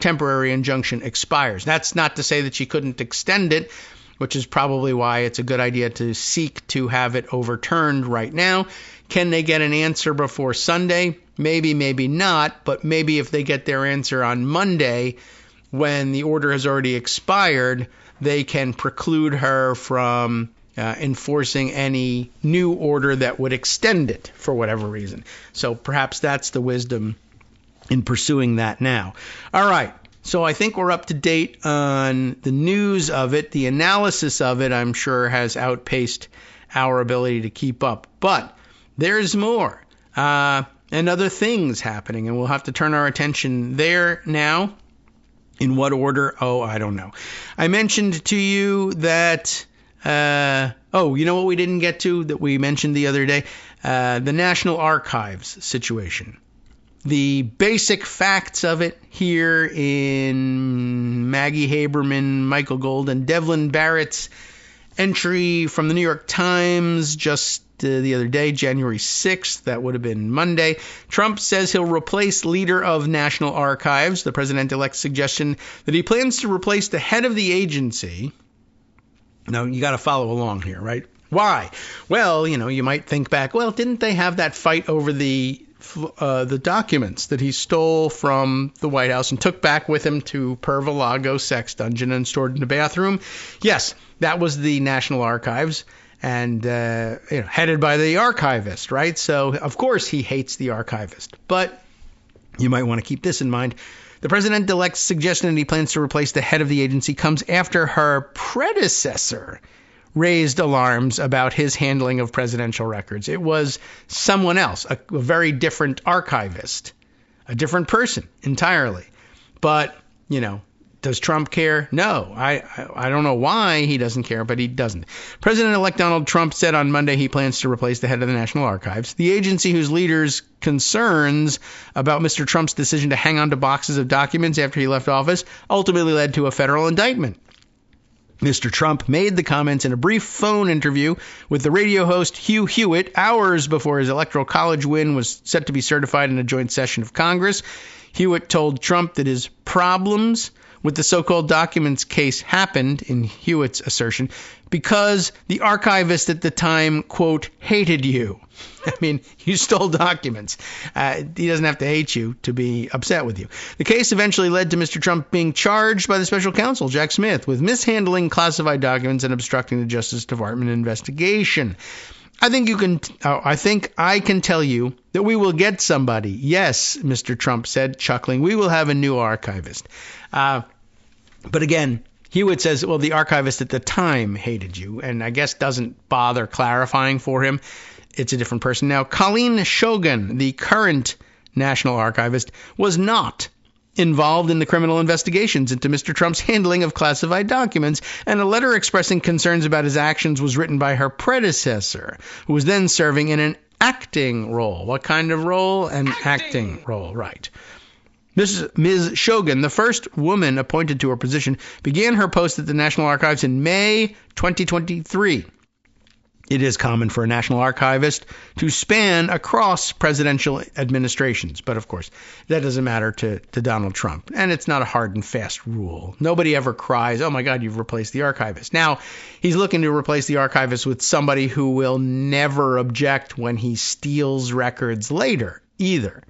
temporary injunction, expires. That's not to say that she couldn't extend it, which is probably why it's a good idea to seek to have it overturned right now. Can they get an answer before Sunday? Maybe, maybe not, but maybe if they get their answer on Monday, when the order has already expired, they can preclude her from enforcing any new order that would extend it for whatever reason. So perhaps that's the wisdom in pursuing that now. All right. So I think we're up to date on the news of it. The analysis of it, I'm sure, has outpaced our ability to keep up. But there's more and other things happening, and we'll have to turn our attention there now. In what order? Oh, I don't know. I mentioned to you that, you know what we didn't get to that we mentioned the other day? The National Archives situation. The basic facts of it here in Maggie Haberman, Michael Gold, and Devlin Barrett's entry from the New York Times just the other day, January 6th. That would have been Monday. Trump says he'll replace leader of National Archives. The president-elect's suggestion that he plans to replace the head of the agency. Now, you got to follow along here, right? Why? Well, you might think back, well, didn't they have that fight over the documents that he stole from the White House and took back with him to Pervalago sex dungeon and stored in the bathroom? Yes, that was the National Archives, and headed by the archivist, right? So, of course, he hates the archivist. But you might want to keep this in mind. The president-elect's suggestion that he plans to replace the head of the agency comes after her predecessor raised alarms about his handling of presidential records. It was someone else, a very different archivist, a different person entirely. But, does Trump care? No. I don't know why he doesn't care, but he doesn't. President-elect Donald Trump said on Monday he plans to replace the head of the National Archives, the agency whose leaders' concerns about Mr. Trump's decision to hang on to boxes of documents after he left office ultimately led to a federal indictment. Mr. Trump made the comments in a brief phone interview with the radio host Hugh Hewitt hours before his Electoral College win was set to be certified in a joint session of Congress. Hewitt told Trump that his problems with the so-called documents case happened, in Hewitt's assertion, because the archivist at the time, quote, hated you. I mean, you stole documents. He doesn't have to hate you to be upset with you. The case eventually led to Mr. Trump being charged by the special counsel, Jack Smith, with mishandling classified documents and obstructing the Justice Department investigation. I think I can tell you that we will get somebody. Yes, Mr. Trump said, chuckling. We will have a new archivist. But again, Hewitt says, well, the archivist at the time hated you, and I guess doesn't bother clarifying for him. It's a different person. Now, Colleen Shogan, the current National Archivist, was not involved in the criminal investigations into Mr. Trump's handling of classified documents, and a letter expressing concerns about his actions was written by her predecessor, who was then serving in an acting role. What kind of role? An acting role, right. Ms. Shogan, the first woman appointed to her position, began her post at the National Archives in May 2023. It is common for a national archivist to span across presidential administrations. But, of course, that doesn't matter to Donald Trump. And it's not a hard and fast rule. Nobody ever cries, oh, my God, you've replaced the archivist. Now, he's looking to replace the archivist with somebody who will never object when he steals records later, either.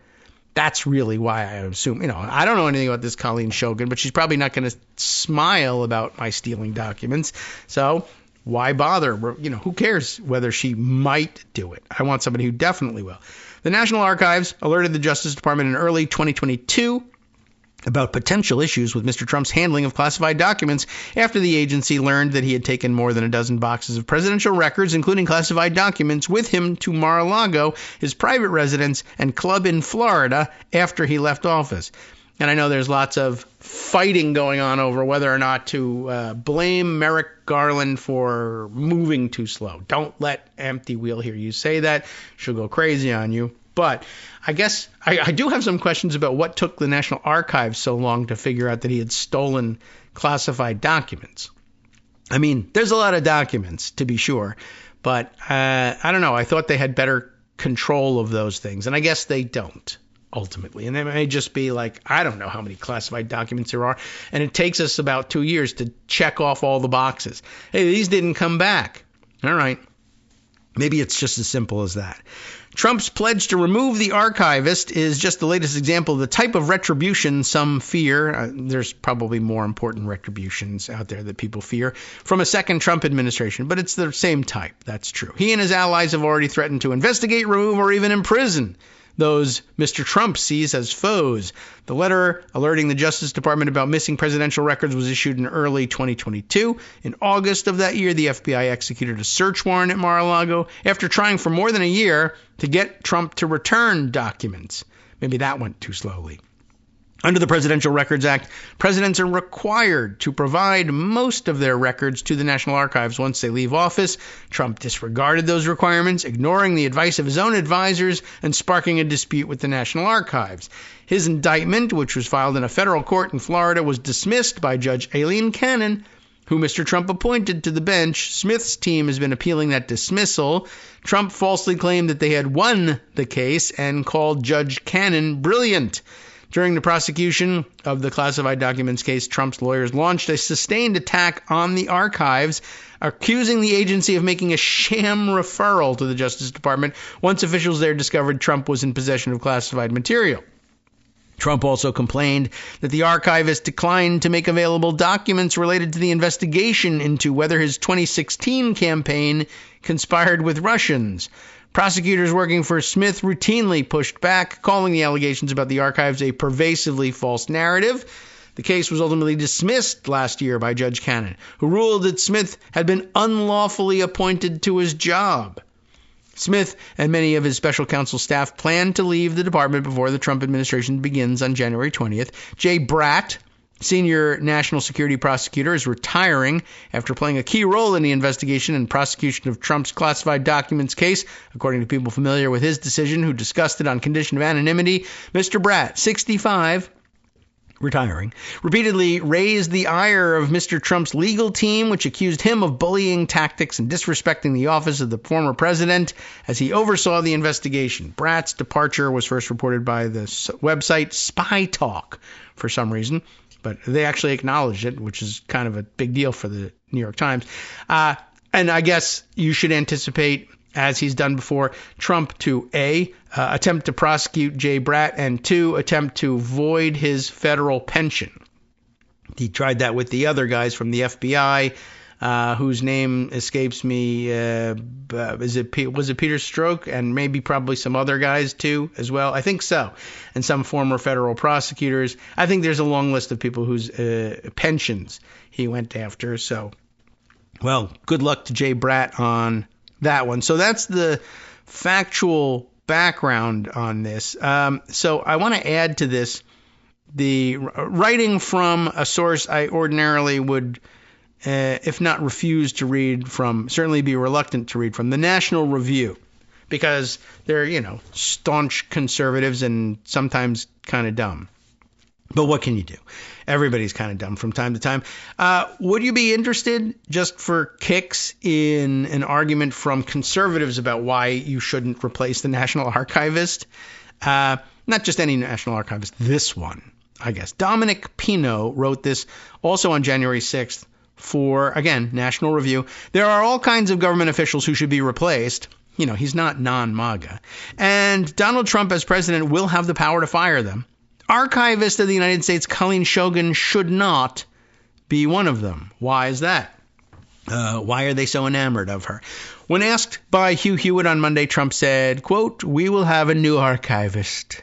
That's really why I assume, I don't know anything about this Colleen Shogan, but she's probably not going to smile about my stealing documents. So why bother? Who cares whether she might do it? I want somebody who definitely will. The National Archives alerted the Justice Department in early 2022 about potential issues with Mr. Trump's handling of classified documents after the agency learned that he had taken more than a dozen boxes of presidential records, including classified documents, with him to Mar-a-Lago, his private residence and club in Florida, after he left office. And I know there's lots of fighting going on over whether or not to blame Merrick Garland for moving too slow. Don't let Empty Wheel hear you say that. She'll go crazy on you. But I guess I do have some questions about what took the National Archives so long to figure out that he had stolen classified documents. I mean, there's a lot of documents, to be sure, but I don't know. I thought they had better control of those things, and I guess they don't, ultimately. And they may just be like, I don't know how many classified documents there are, and it takes us about 2 years to check off all the boxes. Hey, these didn't come back. All right. Maybe it's just as simple as that. Trump's pledge to remove the archivist is just the latest example of the type of retribution some fear. There's probably more important retributions out there that people fear from a second Trump administration, but it's the same type. That's true. He and his allies have already threatened to investigate, remove, or even imprison those Mr. Trump sees as foes. The letter alerting the Justice Department about missing presidential records was issued in early 2022. In August of that year, the FBI executed a search warrant at Mar-a-Lago after trying for more than a year to get Trump to return documents. Maybe that went too slowly. Under the Presidential Records Act, presidents are required to provide most of their records to the National Archives once they leave office. Trump disregarded those requirements, ignoring the advice of his own advisors and sparking a dispute with the National Archives. His indictment, which was filed in a federal court in Florida, was dismissed by Judge Aileen Cannon, who Mr. Trump appointed to the bench. Smith's team has been appealing that dismissal. Trump falsely claimed that they had won the case and called Judge Cannon brilliant. During the prosecution of the classified documents case, Trump's lawyers launched a sustained attack on the archives, accusing the agency of making a sham referral to the Justice Department once officials there discovered Trump was in possession of classified material. Trump also complained that the archivist declined to make available documents related to the investigation into whether his 2016 campaign conspired with Russians. Prosecutors working for Smith routinely pushed back, calling the allegations about the archives a pervasively false narrative. The case was ultimately dismissed last year by Judge Cannon, who ruled that Smith had been unlawfully appointed to his job. Smith and many of his special counsel staff plan to leave the department before the Trump administration begins on January 20th. Jay Bratt, senior national security prosecutor, is retiring after playing a key role in the investigation and prosecution of Trump's classified documents case, according to people familiar with his decision who discussed it on condition of anonymity. Mr. Bratt, 65, retiring, repeatedly raised the ire of Mr. Trump's legal team, which accused him of bullying tactics and disrespecting the office of the former president as he oversaw the investigation. Bratt's departure was first reported by the website Spy Talk for some reason, but they actually acknowledged it, which is kind of a big deal for the New York Times. And I guess you should anticipate, as he's done before, Trump to A, attempt to prosecute Jay Bratt, and 2, attempt to void his federal pension. He tried that with the other guys from the FBI, whose name escapes me. Was it Peter Strzok, and maybe probably some other guys too as well? I think so. And some former federal prosecutors. I think there's a long list of people whose pensions he went after. So, well, good luck to Jay Bratt on that one. So that's the factual background on this. So I want to add to this the writing from a source I ordinarily would, if not refuse to read from, certainly be reluctant to read from, the National Review, because they're, staunch conservatives and sometimes kind of dumb. But what can you do? Everybody's kind of dumb from time to time. Would you be interested, just for kicks, in an argument from conservatives about why you shouldn't replace the National Archivist? Not just any National Archivist, this one, I guess. Dominic Pino wrote this also on January 6th for, again, National Review. There are all kinds of government officials who should be replaced. He's not non-MAGA. And Donald Trump as president will have the power to fire them. Archivist of the United States Colleen Shogan should not be one of them. Why is that? Why are they so enamored of her? When asked by Hugh Hewitt on Monday, Trump said, quote, "We will have a new archivist."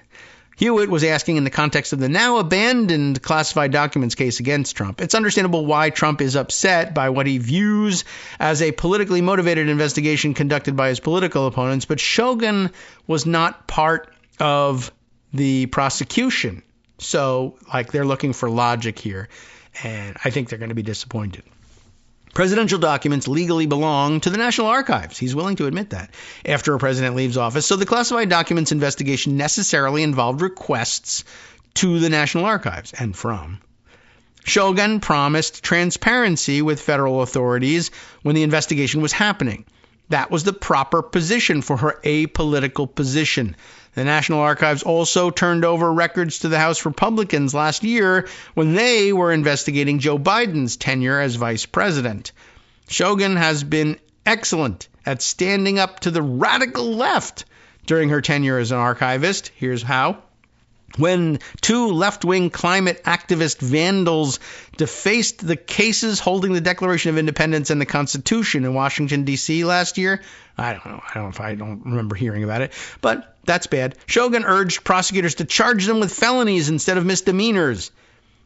Hewitt was asking in the context of the now abandoned classified documents case against Trump. It's understandable why Trump is upset by what he views as a politically motivated investigation conducted by his political opponents, but Shogan was not part of the prosecution. So, they're looking for logic here, and I think they're going to be disappointed. Presidential documents legally belong to the National Archives. He's willing to admit that after a president leaves office. So the classified documents investigation necessarily involved requests to the National Archives and from. Shogan promised transparency with federal authorities when the investigation was happening. That was the proper position for her apolitical position. The National Archives also turned over records to the House Republicans last year when they were investigating Joe Biden's tenure as vice president. Shogan has been excellent at standing up to the radical left during her tenure as an archivist. Here's how. When two left-wing climate activist vandals defaced the cases holding the Declaration of Independence and the Constitution in Washington, D.C. last year, I don't know. I don't remember hearing about it, but that's bad. Shogan urged prosecutors to charge them with felonies instead of misdemeanors.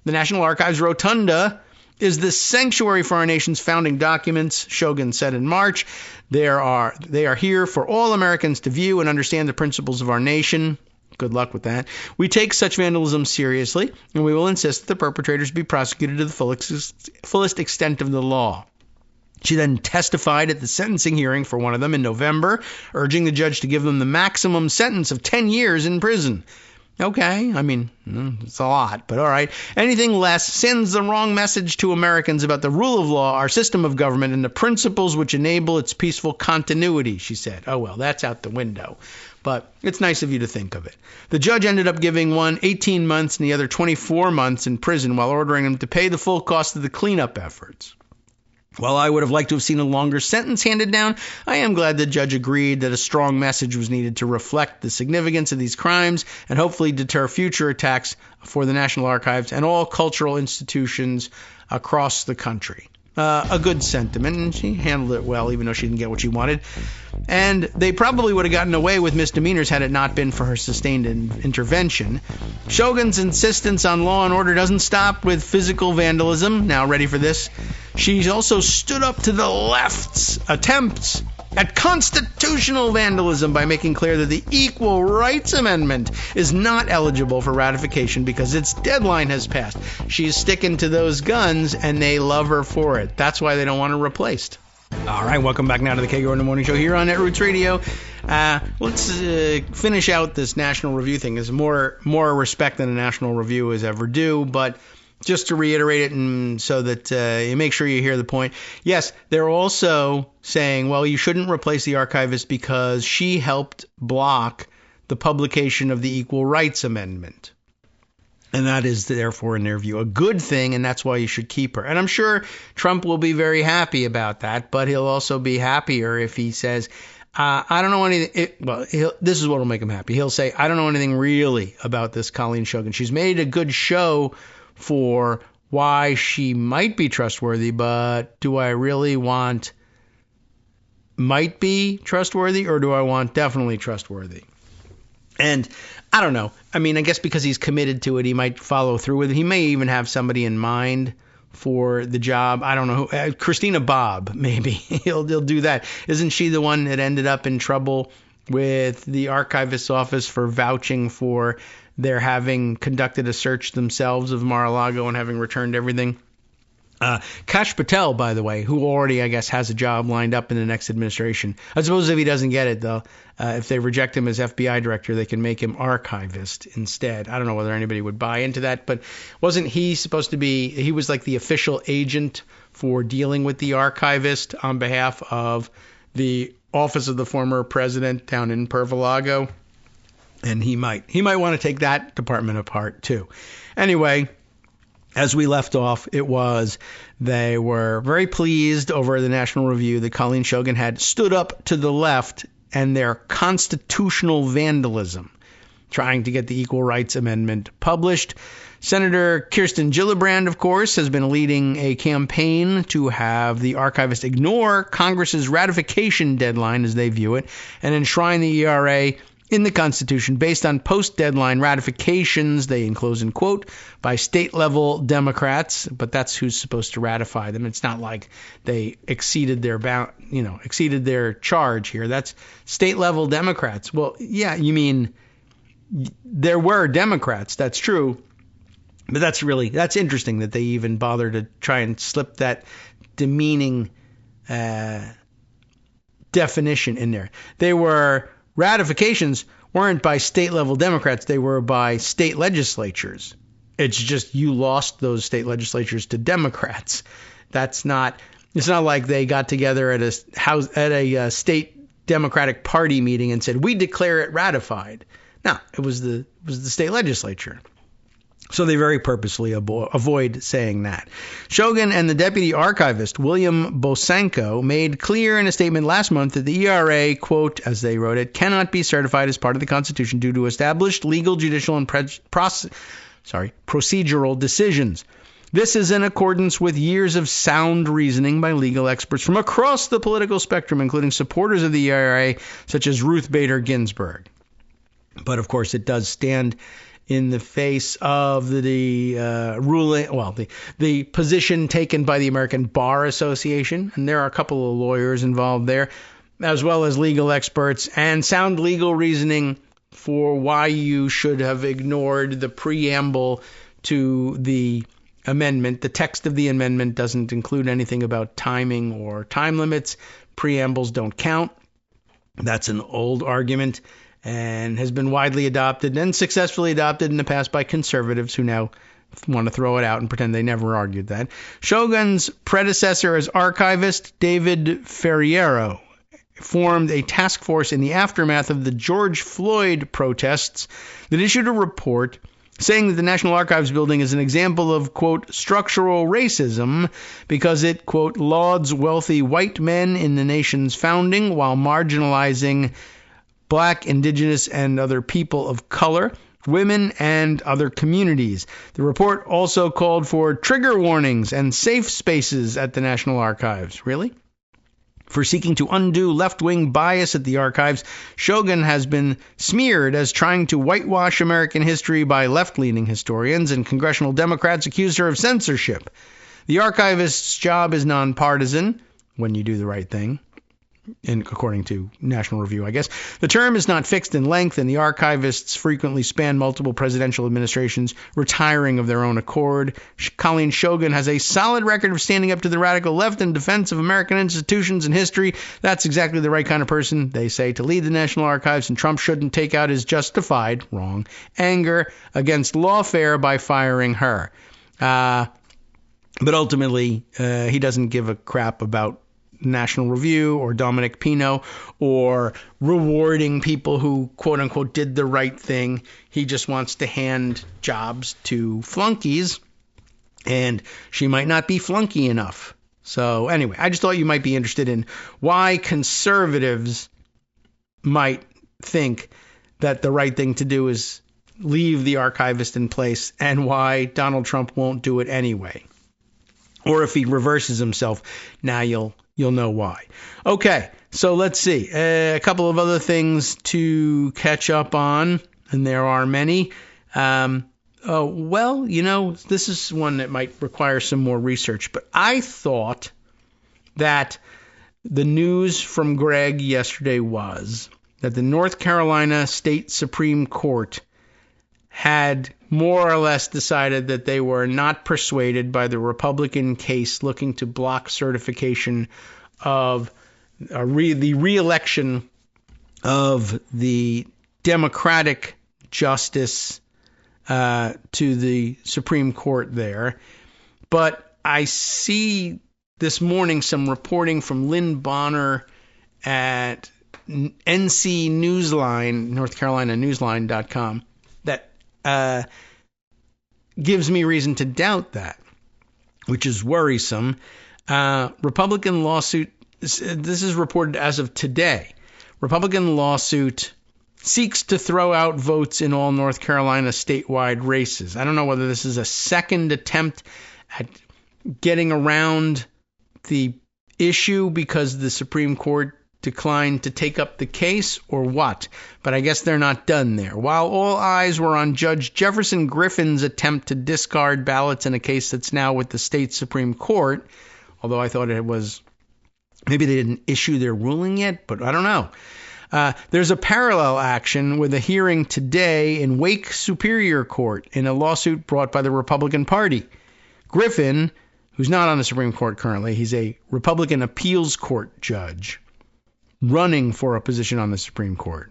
The National Archives Rotunda is the sanctuary for our nation's founding documents, Shogan said in March. They are here for all Americans to view and understand the principles of our nation. Good luck with that. We take such vandalism seriously, and we will insist that the perpetrators be prosecuted to the fullest extent of the law. She then testified at the sentencing hearing for one of them in November, urging the judge to give them the maximum sentence of 10 years in prison. Okay, I mean, it's a lot, but all right. Anything less sends the wrong message to Americans about the rule of law, our system of government, and the principles which enable its peaceful continuity, she said. Oh, well, that's out the window. But it's nice of you to think of it. The judge ended up giving one 18 months and the other 24 months in prison while ordering him to pay the full cost of the cleanup efforts. While I would have liked to have seen a longer sentence handed down, I am glad the judge agreed that a strong message was needed to reflect the significance of these crimes and hopefully deter future attacks for the National Archives and all cultural institutions across the country. A good sentiment, and she handled it well, even though she didn't get what she wanted. And they probably would have gotten away with misdemeanors had it not been for her sustained intervention. Shogan's insistence on law and order doesn't stop with physical vandalism. Now, ready for this? She's also stood up to the left's attempts at constitutional vandalism by making clear that the Equal Rights Amendment is not eligible for ratification because its deadline has passed. She's sticking to those guns, and they love her for it. That's why they don't want her replaced. All right, welcome back now to the Kagro in the Morning Show here on Netroots Radio. Let's finish out this National Review thing. There's more respect than a National Review is ever due, but just to reiterate it and so that you make sure you hear the point. Yes, they're also saying, well, you shouldn't replace the archivist because she helped block the publication of the Equal Rights Amendment. And that is, therefore, in their view, a good thing, and that's why you should keep her. And I'm sure Trump will be very happy about that, but he'll also be happier if he says, I don't know anything. This is what will make him happy. He'll say, I don't know anything really about this Colleen Shogan. She's made a good show for why she might be trustworthy, but do I really want might be trustworthy, or do I want definitely trustworthy? And I don't know. I mean, I guess because he's committed to it, he might follow through with it. He may even have somebody in mind for the job. I don't know who. Christina Bobb, maybe. He'll do that. Isn't she the one that ended up in trouble with the archivist's office for vouching for their having conducted a search themselves of Mar-a-Lago and having returned everything? Kash Patel, by the way, who already, I guess, has a job lined up in the next administration. I suppose if he doesn't get it, though, if they reject him as FBI director, they can make him archivist instead. I don't know whether anybody would buy into that, but wasn't he supposed to be, he was like the official agent for dealing with the archivist on behalf of the office of the former president down in Pervalago? And he might want to take that department apart, too. Anyway, as we left off, they were very pleased over the National Review that Colleen Shogan had stood up to the left and their constitutional vandalism, trying to get the Equal Rights Amendment published. Senator Kirsten Gillibrand, of course, has been leading a campaign to have the archivist ignore Congress's ratification deadline, as they view it, and enshrine the ERA in the Constitution based on post-deadline ratifications, they enclose in quote, by state-level Democrats, but that's who's supposed to ratify them. It's not like they exceeded their charge here. That's state-level Democrats. Well, yeah, you mean there were Democrats, that's true, but that's interesting that they even bother to try and slip that demeaning definition in there. Ratifications weren't by state-level Democrats. They were by state legislatures. It's just you lost those state legislatures to Democrats. It's not like they got together at a state Democratic Party meeting and said, we declare it ratified. No, it was the state legislature. So they very purposely avoid saying that. Shogan and the deputy archivist, William Bosanko, made clear in a statement last month that the ERA, quote, as they wrote it, cannot be certified as part of the Constitution due to established legal, judicial, and procedural decisions. This is in accordance with years of sound reasoning by legal experts from across the political spectrum, including supporters of the ERA, such as Ruth Bader Ginsburg. But, of course, it does stand in the face of the position taken by the American Bar Association, and there are a couple of lawyers involved there, as well as legal experts, and sound legal reasoning for why you should have ignored the preamble to the amendment. The text of the amendment doesn't include anything about timing or time limits. Preambles don't count. That's an old argument and has been widely adopted and successfully adopted in the past by conservatives who now want to throw it out and pretend they never argued that. Shogun's predecessor as archivist, David Ferriero, formed a task force in the aftermath of the George Floyd protests that issued a report saying that the National Archives building is an example of, quote, structural racism because it, quote, lauds wealthy white men in the nation's founding while marginalizing Black, Indigenous, and other people of color, women, and other communities. The report also called for trigger warnings and safe spaces at the National Archives. Really? For seeking to undo left-wing bias at the archives, Shogan has been smeared as trying to whitewash American history by left-leaning historians, and congressional Democrats accuse her of censorship. The archivist's job is nonpartisan, when you do the right thing, and according to National Review, I guess. The term is not fixed in length, and the archivists frequently span multiple presidential administrations, retiring of their own accord. Colleen Shogan has a solid record of standing up to the radical left in defense of American institutions and history. That's exactly the right kind of person, they say, to lead the National Archives, and Trump shouldn't take out his justified, wrong, anger against lawfare by firing her. But ultimately, he doesn't give a crap about National Review or Dominic Pino or rewarding people who, quote unquote, did the right thing. He just wants to hand jobs to flunkies, and she might not be flunky enough. So anyway, I just thought you might be interested in why conservatives might think that the right thing to do is leave the archivist in place, and why Donald Trump won't do it anyway. Or if he reverses himself, now you'll know why. Okay, so let's see. A couple of other things to catch up on, and there are many. This is one that might require some more research, but I thought that the news from Greg yesterday was that the North Carolina State Supreme Court had more or less decided that they were not persuaded by the Republican case looking to block certification of the re-election of the Democratic justice to the Supreme Court there. But I see this morning some reporting from Lynn Bonner at NC Newsline, North Carolina Newsline.com, that gives me reason to doubt that, which is worrisome. Republican lawsuit, this is reported as of today. Republican lawsuit seeks to throw out votes in all North Carolina statewide races. I don't know whether this is a second attempt at getting around the issue because the Supreme Court declined to take up the case or what, but I guess they're not done there. While all eyes were on Judge Jefferson Griffin's attempt to discard ballots in a case that's now with the state Supreme Court, although I thought it was, maybe they didn't issue their ruling yet, but I don't know. There's a parallel action with a hearing today in Wake Superior Court in a lawsuit brought by the Republican Party. Griffin, who's not on the Supreme Court currently. He's a Republican appeals court judge running for a position on the Supreme Court.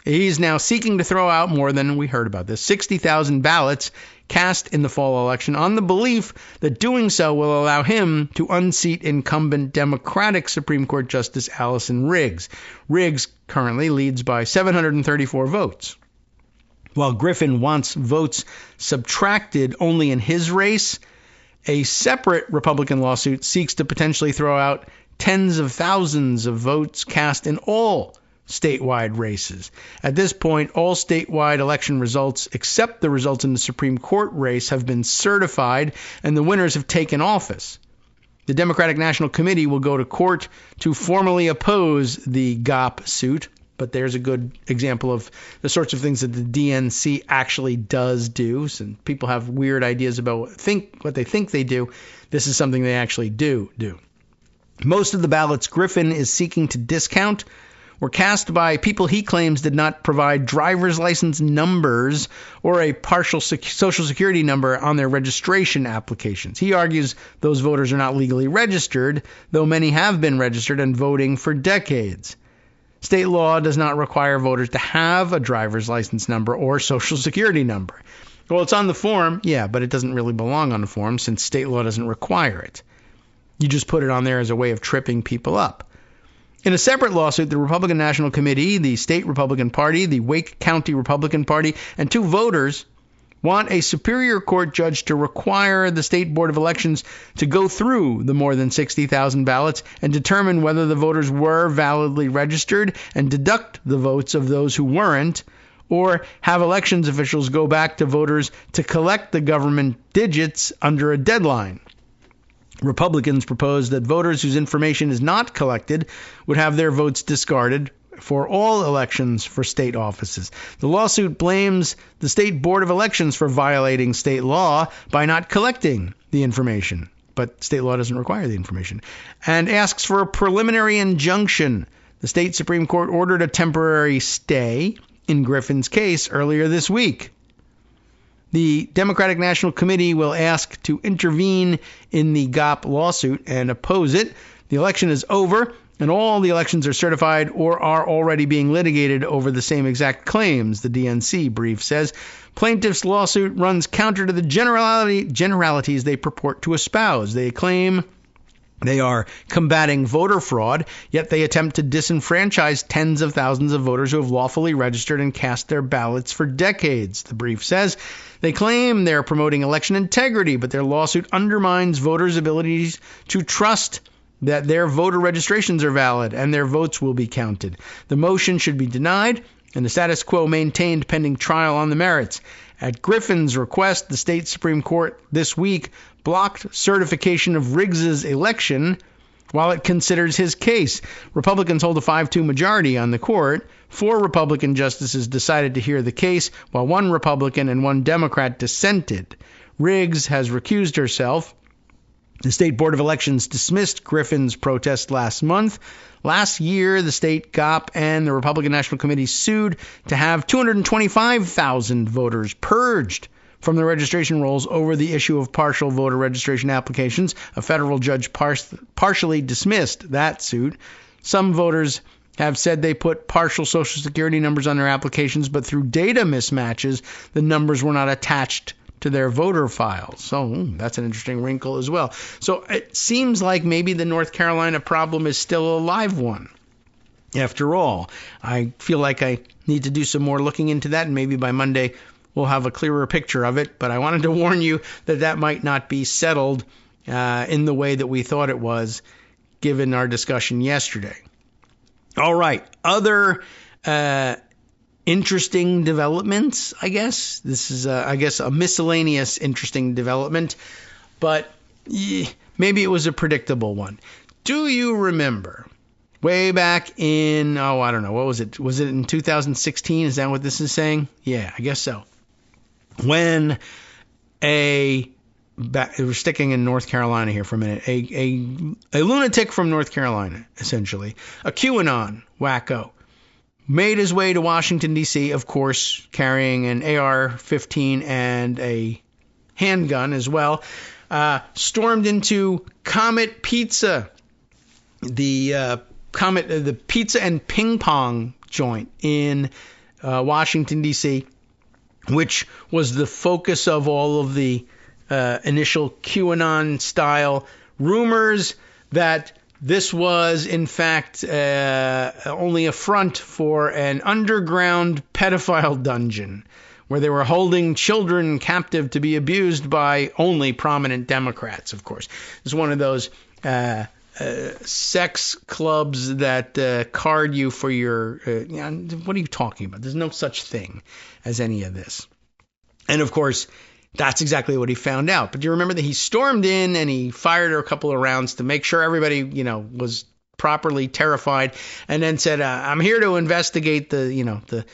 He's now seeking to throw out more than, we heard about this, 60,000 ballots cast in the fall election on the belief that doing so will allow him to unseat incumbent Democratic Supreme Court Justice Allison Riggs. Riggs currently leads by 734 votes. While Griffin wants votes subtracted only in his race, a separate Republican lawsuit seeks to potentially throw out tens of thousands of votes cast in all statewide races. At this point, all statewide election results, except the results in the Supreme Court race, have been certified and the winners have taken office. The Democratic National Committee will go to court to formally oppose the GOP suit, but there's a good example of the sorts of things that the DNC actually does do. So people have weird ideas about what they think they do. This is something they actually do. Most of the ballots Griffin is seeking to discount were cast by people he claims did not provide driver's license numbers or a partial social security number on their registration applications. He argues those voters are not legally registered, though many have been registered and voting for decades. State law does not require voters to have a driver's license number or social security number. Well, it's on the form, yeah, but it doesn't really belong on the form since state law doesn't require it. You just put it on there as a way of tripping people up. In a separate lawsuit, the Republican National Committee, the State Republican Party, the Wake County Republican Party, and two voters want a Superior Court judge to require the State Board of Elections to go through the more than 60,000 ballots and determine whether the voters were validly registered and deduct the votes of those who weren't, or have elections officials go back to voters to collect the government digits under a deadline. Republicans propose that voters whose information is not collected would have their votes discarded for all elections for state offices. The lawsuit blames the State Board of Elections for violating state law by not collecting the information, but state law doesn't require the information, and asks for a preliminary injunction. The state Supreme Court ordered a temporary stay in Griffin's case earlier this week. The Democratic National Committee will ask to intervene in the GOP lawsuit and oppose it. The election is over, and all the elections are certified or are already being litigated over the same exact claims, the DNC brief says. Plaintiff's lawsuit runs counter to the generalities they purport to espouse. They claim they are combating voter fraud, yet they attempt to disenfranchise tens of thousands of voters who have lawfully registered and cast their ballots for decades, the brief says. They claim they're promoting election integrity, but their lawsuit undermines voters' abilities to trust that their voter registrations are valid and their votes will be counted. The motion should be denied and the status quo maintained pending trial on the merits. At Griffin's request, the state Supreme Court this week blocked certification of Riggs's election while it considers his case. Republicans hold a 5-2 majority on the court. 4 Republican justices decided to hear the case, while 1 Republican and 1 Democrat dissented. Riggs has recused herself. The State Board of Elections dismissed Griffin's protest last month. Last year, the state GOP and the Republican National Committee sued to have 225,000 voters purged from the registration rolls over the issue of partial voter registration applications. A federal judge partially dismissed that suit. Some voters have said they put partial Social Security numbers on their applications, but through data mismatches, the numbers were not attached to their voter files. So that's an interesting wrinkle as well. So it seems like maybe the North Carolina problem is still a live one. After all, I feel like I need to do some more looking into that, and maybe by Monday we'll have a clearer picture of it. But I wanted to warn you that that might not be settled in the way that we thought it was, given our discussion yesterday. All right, other interesting developments, I guess. This is, a miscellaneous interesting development, but maybe it was a predictable one. Do you remember way back in, I don't know, what was it? Was it in 2016? Is that what this is saying? Yeah, I guess so. When we're sticking in North Carolina here for a minute, a lunatic from North Carolina, essentially, a QAnon wacko, made his way to Washington, D.C., of course, carrying an AR-15 and a handgun as well. stormed into Comet Pizza, the pizza and ping pong joint in Washington, D.C., which was the focus of all of the initial QAnon-style rumors that this was, in fact, only a front for an underground pedophile dungeon where they were holding children captive to be abused by only prominent Democrats, of course. It's one of those sex clubs that card you for your... what are you talking about? There's no such thing as any of this. And, of course, that's exactly what he found out. But do you remember that he stormed in and he fired a couple of rounds to make sure everybody, was properly terrified, and then said, I'm here to investigate the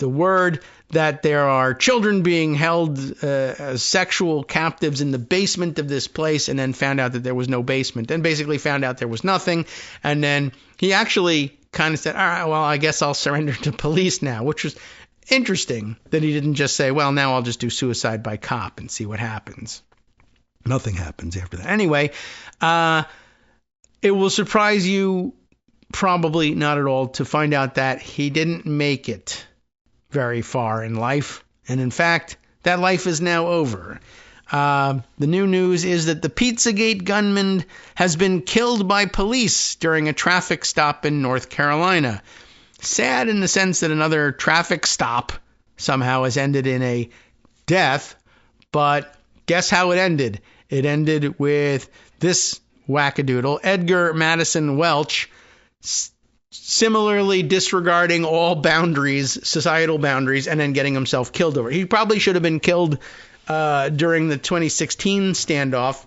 word that there are children being held as sexual captives in the basement of this place, and then found out that there was no basement, and basically found out there was nothing. And then he actually kind of said, all right, well, I guess I'll surrender to police now, which was interesting that he didn't just say, well, now I'll just do suicide by cop and see what happens. Nothing happens after that. Anyway, it will surprise you probably not at all to find out that he didn't make it very far in life. And in fact, that life is now over. The new news is that the Pizzagate gunman has been killed by police during a traffic stop in North Carolina. Sad in the sense that another traffic stop somehow has ended in a death, but guess how it ended? It ended with this wackadoodle, Edgar Madison Welch, similarly disregarding all boundaries, societal boundaries, and then getting himself killed over. He probably should have been killed during the 2016 standoff,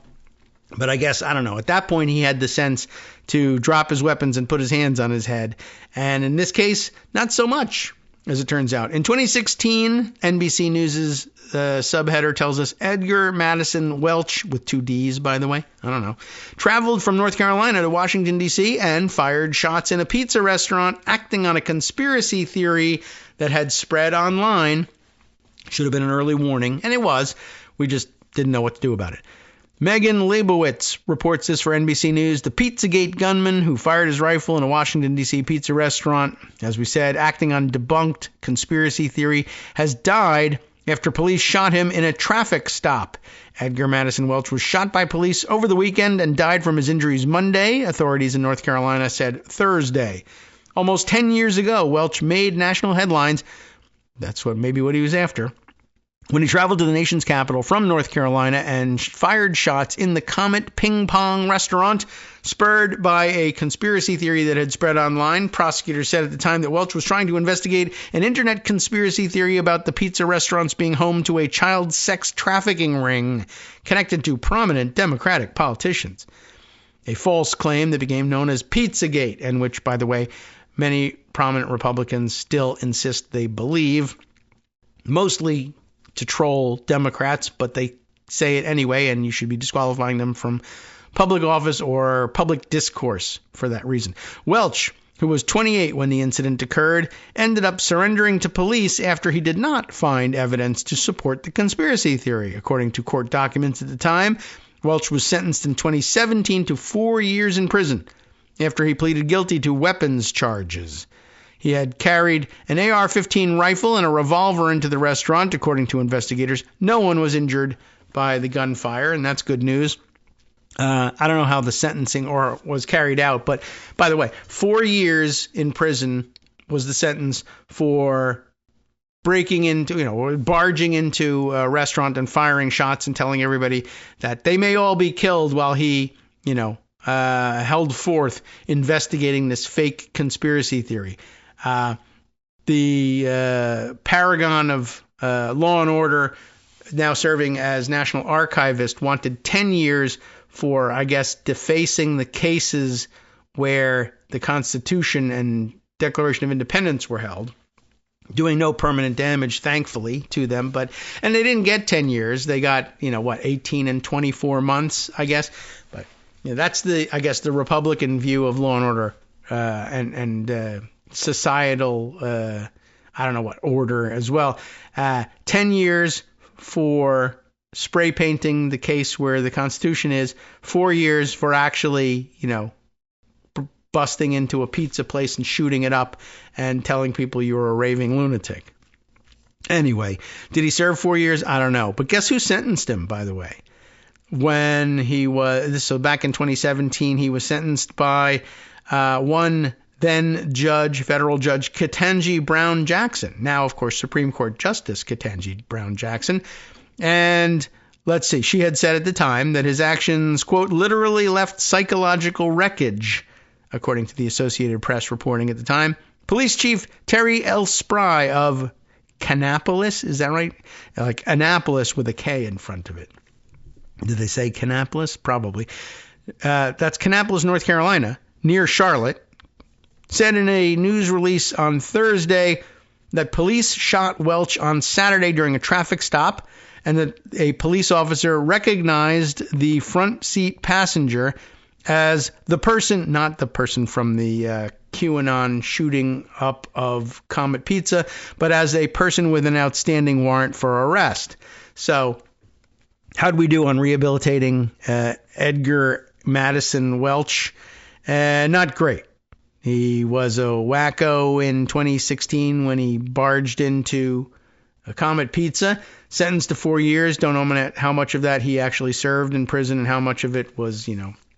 but I guess, I don't know, at that point he had the sense to drop his weapons and put his hands on his head. And in this case, not so much, as it turns out. In 2016, NBC News' subheader tells us Edgar Madison Welch, with 2 D's, by the way, I don't know, traveled from North Carolina to Washington, D.C. and fired shots in a pizza restaurant, acting on a conspiracy theory that had spread online. Should have been an early warning, and it was. We just didn't know what to do about it. Megan Leibowitz reports this for NBC News. The Pizzagate gunman who fired his rifle in a Washington, D.C. pizza restaurant, as we said, acting on debunked conspiracy theory, has died after police shot him in a traffic stop. Edgar Madison Welch was shot by police over the weekend and died from his injuries Monday, authorities in North Carolina said Thursday. Almost 10 years ago, Welch made national headlines. That's maybe what he was after, when he traveled to the nation's capital from North Carolina and fired shots in the Comet Ping Pong restaurant, spurred by a conspiracy theory that had spread online. Prosecutors said at the time that Welch was trying to investigate an internet conspiracy theory about the pizza restaurants being home to a child sex trafficking ring connected to prominent Democratic politicians. A false claim that became known as Pizzagate, and which, by the way, many prominent Republicans still insist they believe, mostly to troll Democrats, but they say it anyway, and you should be disqualifying them from public office or public discourse for that reason. Welch, who was 28 when the incident occurred, ended up surrendering to police after he did not find evidence to support the conspiracy theory. According to court documents at the time, Welch was sentenced in 2017 to 4 years in prison after he pleaded guilty to weapons charges. He had carried an AR-15 rifle and a revolver into the restaurant, according to investigators. No one was injured by the gunfire, and that's good news. I don't know how the sentencing was carried out, but by the way, 4 years in prison was the sentence for breaking into, or barging into a restaurant and firing shots and telling everybody that they may all be killed while he, held forth investigating this fake conspiracy theory. The paragon of law and order, now serving as National Archivist, wanted 10 years for, I guess, defacing the cases where the Constitution and Declaration of Independence were held, doing no permanent damage, thankfully, to them. And they didn't get 10 years. They got, 18 and 24 months, I guess. But that's the Republican view of law and order and societal, order as well. 10 years for spray painting the case where the Constitution is, 4 years for actually, busting into a pizza place and shooting it up and telling people you were a raving lunatic. Anyway, did he serve 4 years? I don't know. But guess who sentenced him, by the way? When he was, so back in 2017, he was sentenced by one then federal judge Ketanji Brown Jackson. Now, of course, Supreme Court Justice Ketanji Brown Jackson. And let's see, she had said at the time that his actions, quote, literally left psychological wreckage, according to the Associated Press reporting at the time. Police Chief Terry L. Spry of Kannapolis, is that right? Like Annapolis with a K in front of it. Did they say Kannapolis? Probably. That's Kannapolis, North Carolina, near Charlotte, said in a news release on Thursday that police shot Welch on Saturday during a traffic stop and that a police officer recognized the front seat passenger as the person, not the person from the QAnon shooting up of Comet Pizza, but as a person with an outstanding warrant for arrest. So how'd we do on rehabilitating Edgar Madison Welch? Not great. He was a wacko in 2016 when he barged into a Comet Pizza, sentenced to 4 years. Don't know how much of that he actually served in prison and how much of it was,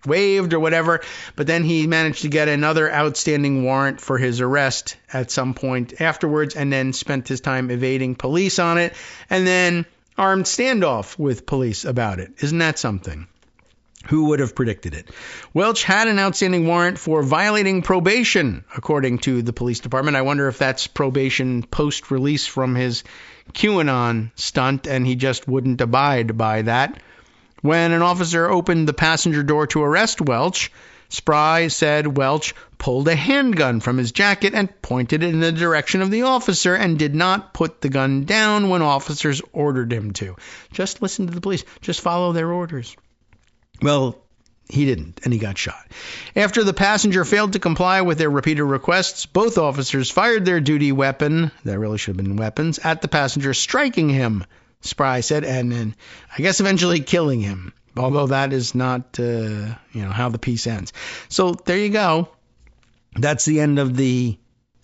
waived or whatever. But then he managed to get another outstanding warrant for his arrest at some point afterwards and then spent his time evading police on it and then armed standoff with police about it. Isn't that something? Who would have predicted it? Welch had an outstanding warrant for violating probation, according to the police department. I wonder if that's probation post-release from his QAnon stunt, and he just wouldn't abide by that. When an officer opened the passenger door to arrest Welch, Spry said Welch pulled a handgun from his jacket and pointed it in the direction of the officer and did not put the gun down when officers ordered him to. Just listen to the police. Just follow their orders. Well, he didn't, and he got shot. After the passenger failed to comply with their repeated requests, both officers fired their duty weapon, that really should have been weapons, at the passenger, striking him, Spry said, and then I guess eventually killing him, although that is not, how the piece ends. So there you go. That's the end of the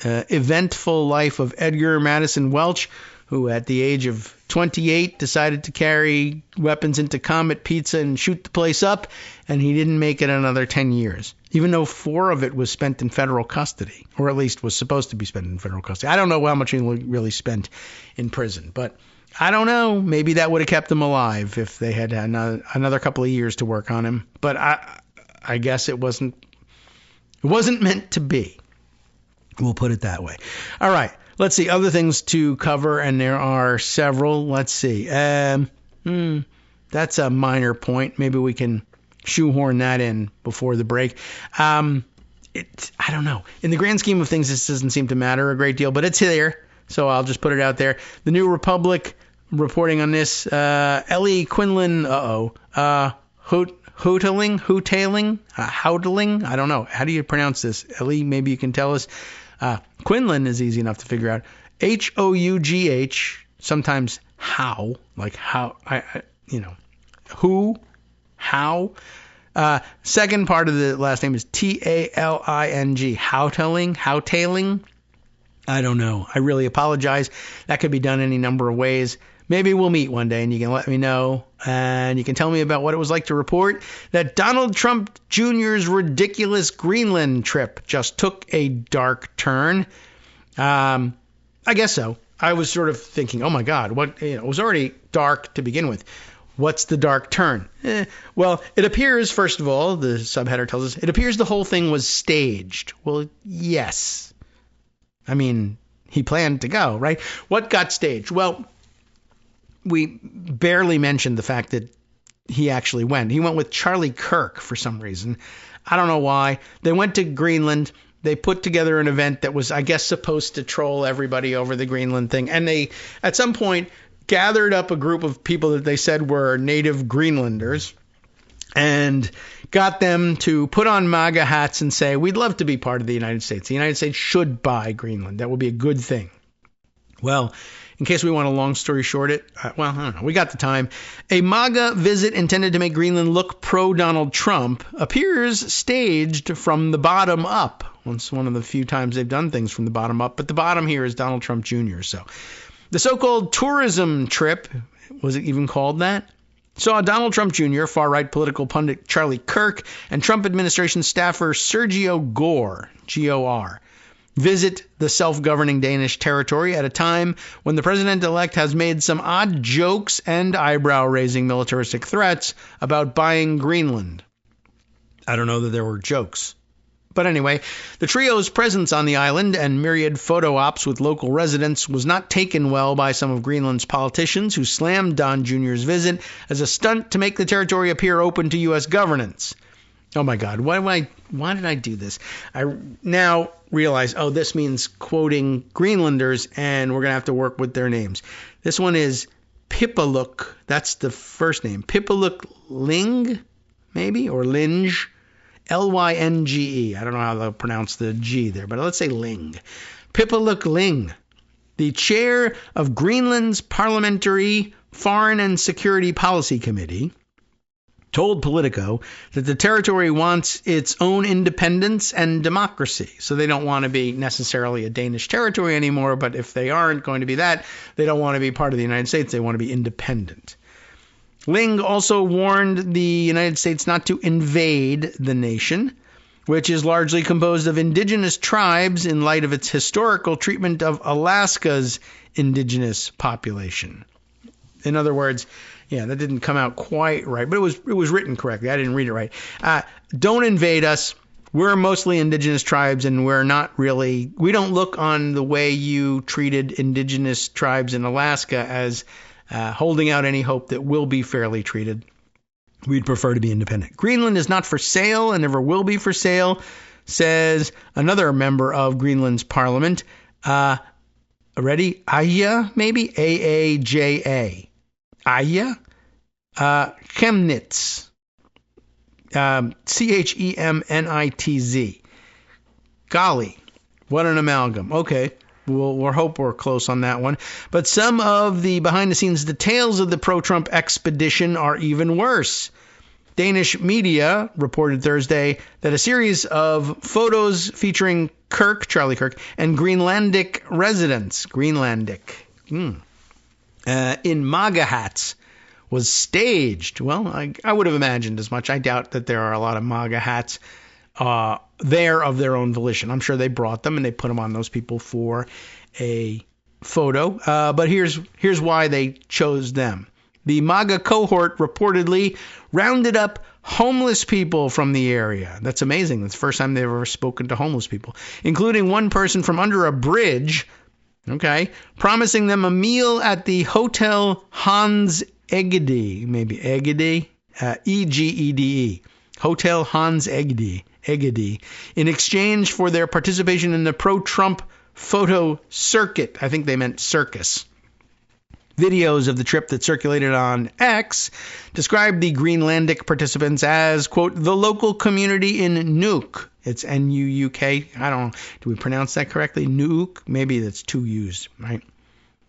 eventful life of Edgar Madison Welch, who at the age of 28 decided to carry weapons into Comet Pizza and shoot the place up, and he didn't make it another 10 years, even though 4 of it was spent in federal custody, or at least was supposed to be spent in federal custody. I don't know how much he really spent in prison, but I don't know. Maybe that would have kept him alive if they had another couple of years to work on him. But I guess it wasn't meant to be. We'll put it that way. All right. Let's see. Other things to cover, and there are several. Let's see. That's a minor point. Maybe we can shoehorn that in before the break. I don't know. In the grand scheme of things, this doesn't seem to matter a great deal, but it's there. So I'll just put it out there. The New Republic reporting on this. Ellie Quinlan, Houtling. I don't know. How do you pronounce this? Ellie, maybe you can tell us. Quinlan is easy enough to figure out. Hough, sometimes how, like how, who, how. Second part of the last name is Taling, Houtling. I don't know. I really apologize. That could be done any number of ways. Maybe we'll meet one day and you can let me know and you can tell me about what it was like to report that Donald Trump Jr.'s ridiculous Greenland trip just took a dark turn. I guess so. I was sort of thinking, oh my God, it was already dark to begin with. What's the dark turn? Well, it appears, first of all, the subheader tells us, it appears the whole thing was staged. Well, yes. I mean, he planned to go, right? What got staged? Well, we barely mentioned the fact that he actually went. He went with Charlie Kirk for some reason. I don't know why. They went to Greenland. They put together an event that was, I guess, supposed to troll everybody over the Greenland thing. And they, at some point, gathered up a group of people that they said were native Greenlanders and got them to put on MAGA hats and say, we'd love to be part of the United States. The United States should buy Greenland. That would be a good thing. Well, in case we want a long story short it, I don't know. We got the time. A MAGA visit intended to make Greenland look pro-Donald Trump appears staged from the bottom up. It's one of the few times they've done things from the bottom up, but the bottom here is Donald Trump Jr. So the so-called tourism trip, was it even called that? Saw Donald Trump Jr., far-right political pundit Charlie Kirk, and Trump administration staffer Sergio Gore, G-O-R, visit the self-governing Danish territory at a time when the president-elect has made some odd jokes and eyebrow-raising militaristic threats about buying Greenland. I don't know that there were jokes. But anyway, the trio's presence on the island and myriad photo ops with local residents was not taken well by some of Greenland's politicians who slammed Don Jr.'s visit as a stunt to make the territory appear open to U.S. governance. Oh my God, why did I do this? I now realize, this means quoting Greenlanders, and we're going to have to work with their names. This one is Pipaluk. That's the first name. Pipaluk Ling, maybe, or Linge. L-Y-N-G-E. I don't know how to pronounce the G there, but let's say Ling. Pipaluk Ling, the chair of Greenland's Parliamentary Foreign and Security Policy Committee, told Politico that the territory wants its own independence and democracy. So they don't want to be necessarily a Danish territory anymore, but if they aren't going to be that, they don't want to be part of the United States. They want to be independent. Ling also warned the United States not to invade the nation, which is largely composed of indigenous tribes in light of its historical treatment of Alaska's indigenous population. In other words, that didn't come out quite right, but it was written correctly. I didn't read it right. Don't invade us. We're mostly indigenous tribes, and we don't look on the way you treated indigenous tribes in Alaska as holding out any hope that we'll be fairly treated. We'd prefer to be independent. Greenland is not for sale and never will be for sale, says another member of Greenland's parliament. Ready? Aya, maybe? A-A-J-A. Aya? Chemnitz. C-H-E-M-N-I-T-Z. Golly, what an amalgam. Okay. We'll hope we're close on that one. But some of the behind-the-scenes details of the pro-Trump expedition are even worse. Danish media reported Thursday that a series of photos featuring Charlie Kirk, and Greenlandic residents, in MAGA hats was staged. Well, I would have imagined as much. I doubt that there are a lot of MAGA hats there of their own volition. I'm sure they brought them and they put them on those people for a photo. But here's why they chose them. The MAGA cohort reportedly rounded up homeless people from the area. That's amazing. That's the first time they've ever spoken to homeless people, including one person from under a bridge, promising them a meal at the Hotel Hans Egede, maybe Egede, E-G-E-D-E, Hotel Hans Egede, in exchange for their participation in the pro-Trump photo circuit. I think they meant circus. Videos of the trip that circulated on X described the Greenlandic participants as, quote, the local community in Nuuk. It's N-U-U-K. I don't know. Do we pronounce that correctly? Nuuk? Maybe that's two U's, right?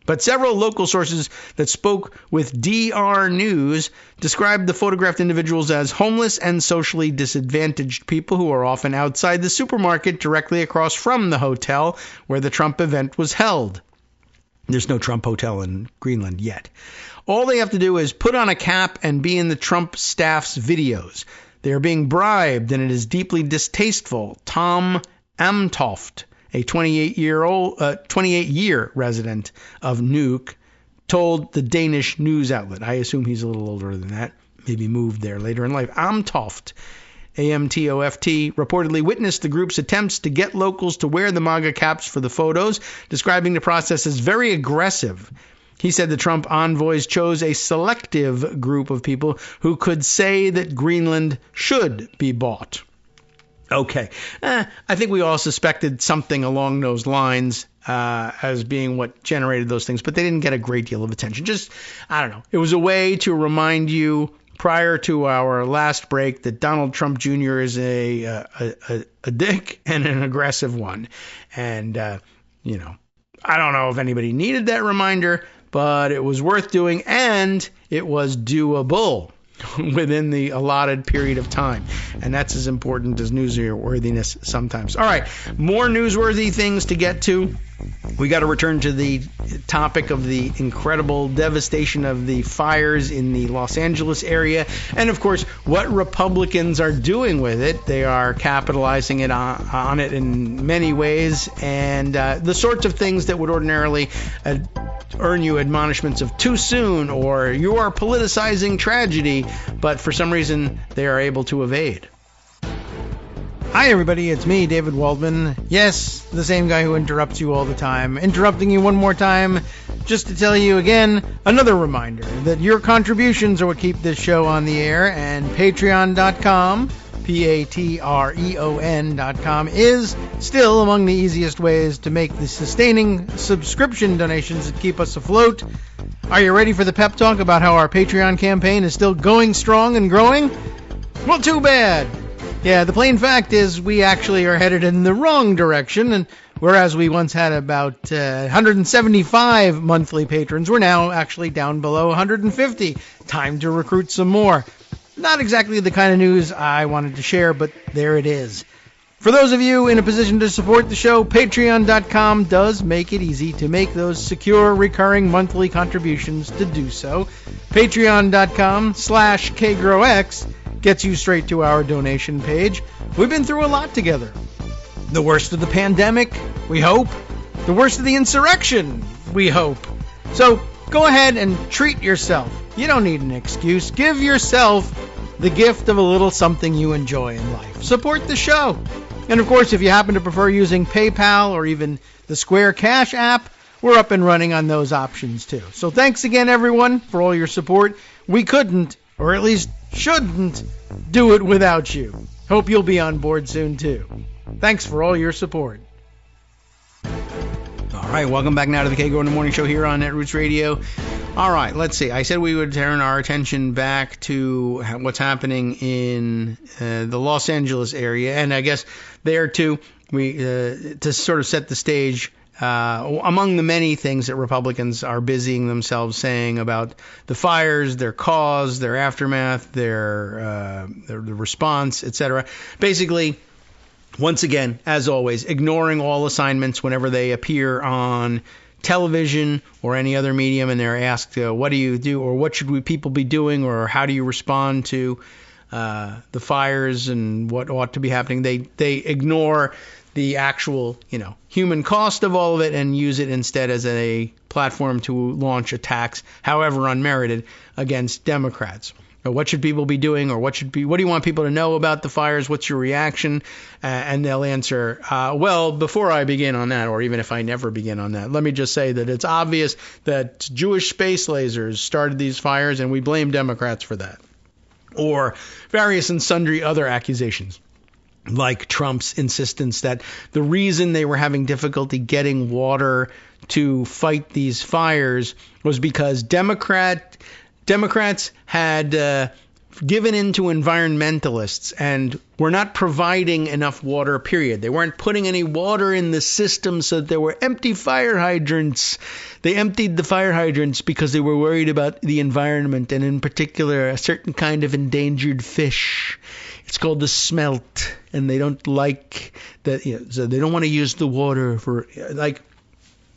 But several local sources that spoke with DR News described the photographed individuals as homeless and socially disadvantaged people who are often outside the supermarket directly across from the hotel where the Trump event was held. There's no Trump hotel in Greenland yet. All they have to do is put on a cap and be in the Trump staff's videos. They are being bribed, and it is deeply distasteful. Tom Amtoft, a 28-year resident of Nuuk, told the Danish news outlet. I assume he's a little older than that, maybe moved there later in life. Amtoft, A-M-T-O-F-T, reportedly witnessed the group's attempts to get locals to wear the MAGA caps for the photos, describing the process as very aggressive. He said the Trump envoys chose a selective group of people who could say that Greenland should be bought. Okay. I think we all suspected something along those lines as being what generated those things, but they didn't get a great deal of attention. Just, I don't know. It was a way to remind you prior to our last break that Donald Trump Jr. is a dick and an aggressive one. And, I don't know if anybody needed that reminder, but it was worth doing, and it was doable within the allotted period of time. And that's as important as newsworthiness sometimes. All right, more newsworthy things to get to. We got to return to the topic of the incredible devastation of the fires in the Los Angeles area, and of course what Republicans are doing with it. They are capitalizing it on it in many ways, and the sorts of things that would ordinarily earn you admonishments of too soon or you are politicizing tragedy, but for some reason they are able to evade.
Hi everybody, it's me, David Waldman. Yes, the same guy who interrupts you all the time. Interrupting you one more time, just to tell you again, another reminder that your contributions are what keep this show on the air, and patreon.com, patreon.com, is still among the easiest ways to make the sustaining subscription donations that keep us afloat. Are you ready for the pep talk about how our Patreon campaign is still going strong and growing? Well, too bad. Yeah, the plain fact is we actually are headed in the wrong direction, and whereas we once had about 175 monthly patrons, we're now actually down below 150. Time to recruit some more. Not exactly the kind of news I wanted to share, but there it is. For those of you in a position to support the show, patreon.com does make it easy to make those secure, recurring monthly contributions to do so. Patreon.com/KagroX gets you straight to our donation page. We've been through a lot together. The worst of the pandemic, we hope. The worst of the insurrection, we hope. So go ahead and treat yourself. You don't need an excuse. Give yourself the gift of a little something you enjoy in life. Support the show. And of course, if you happen to prefer using PayPal or even the Square Cash app, we're up and running on those options too. So thanks again, everyone, for all your support. We couldn't, or at least shouldn't, do it without you. Hope you'll be on board soon too. Thanks for all your support.
All right, welcome back now to the Kagro in the Morning Show here on Netroots Radio. All right, let's see. I said we would turn our attention back to what's happening in the Los Angeles area, and I guess there too, we to sort of set the stage. Among the many things that Republicans are busying themselves saying about the fires, their cause, their aftermath, their response, etc. Basically, once again, as always, ignoring all assignments whenever they appear on television or any other medium, and they're asked, what do you do, or what should people be doing, or how do you respond to the fires and what ought to be happening. They ignore the actual, human cost of all of it and use it instead as a platform to launch attacks, however unmerited, against Democrats. What should people be doing, or what do you want people to know about the fires? What's your reaction? And they'll answer, well, before I begin on that, or even if I never begin on that, let me just say that it's obvious that Jewish space lasers started these fires, and we blame Democrats for that. Or various and sundry other accusations, like Trump's insistence that the reason they were having difficulty getting water to fight these fires was because Democrats had given in to environmentalists and were not providing enough water, period. They weren't putting any water in the system, so there were empty fire hydrants. They emptied the fire hydrants because they were worried about the environment, and in particular, a certain kind of endangered fish. It's called the smelt, and they don't like that, so they don't want to use the water for,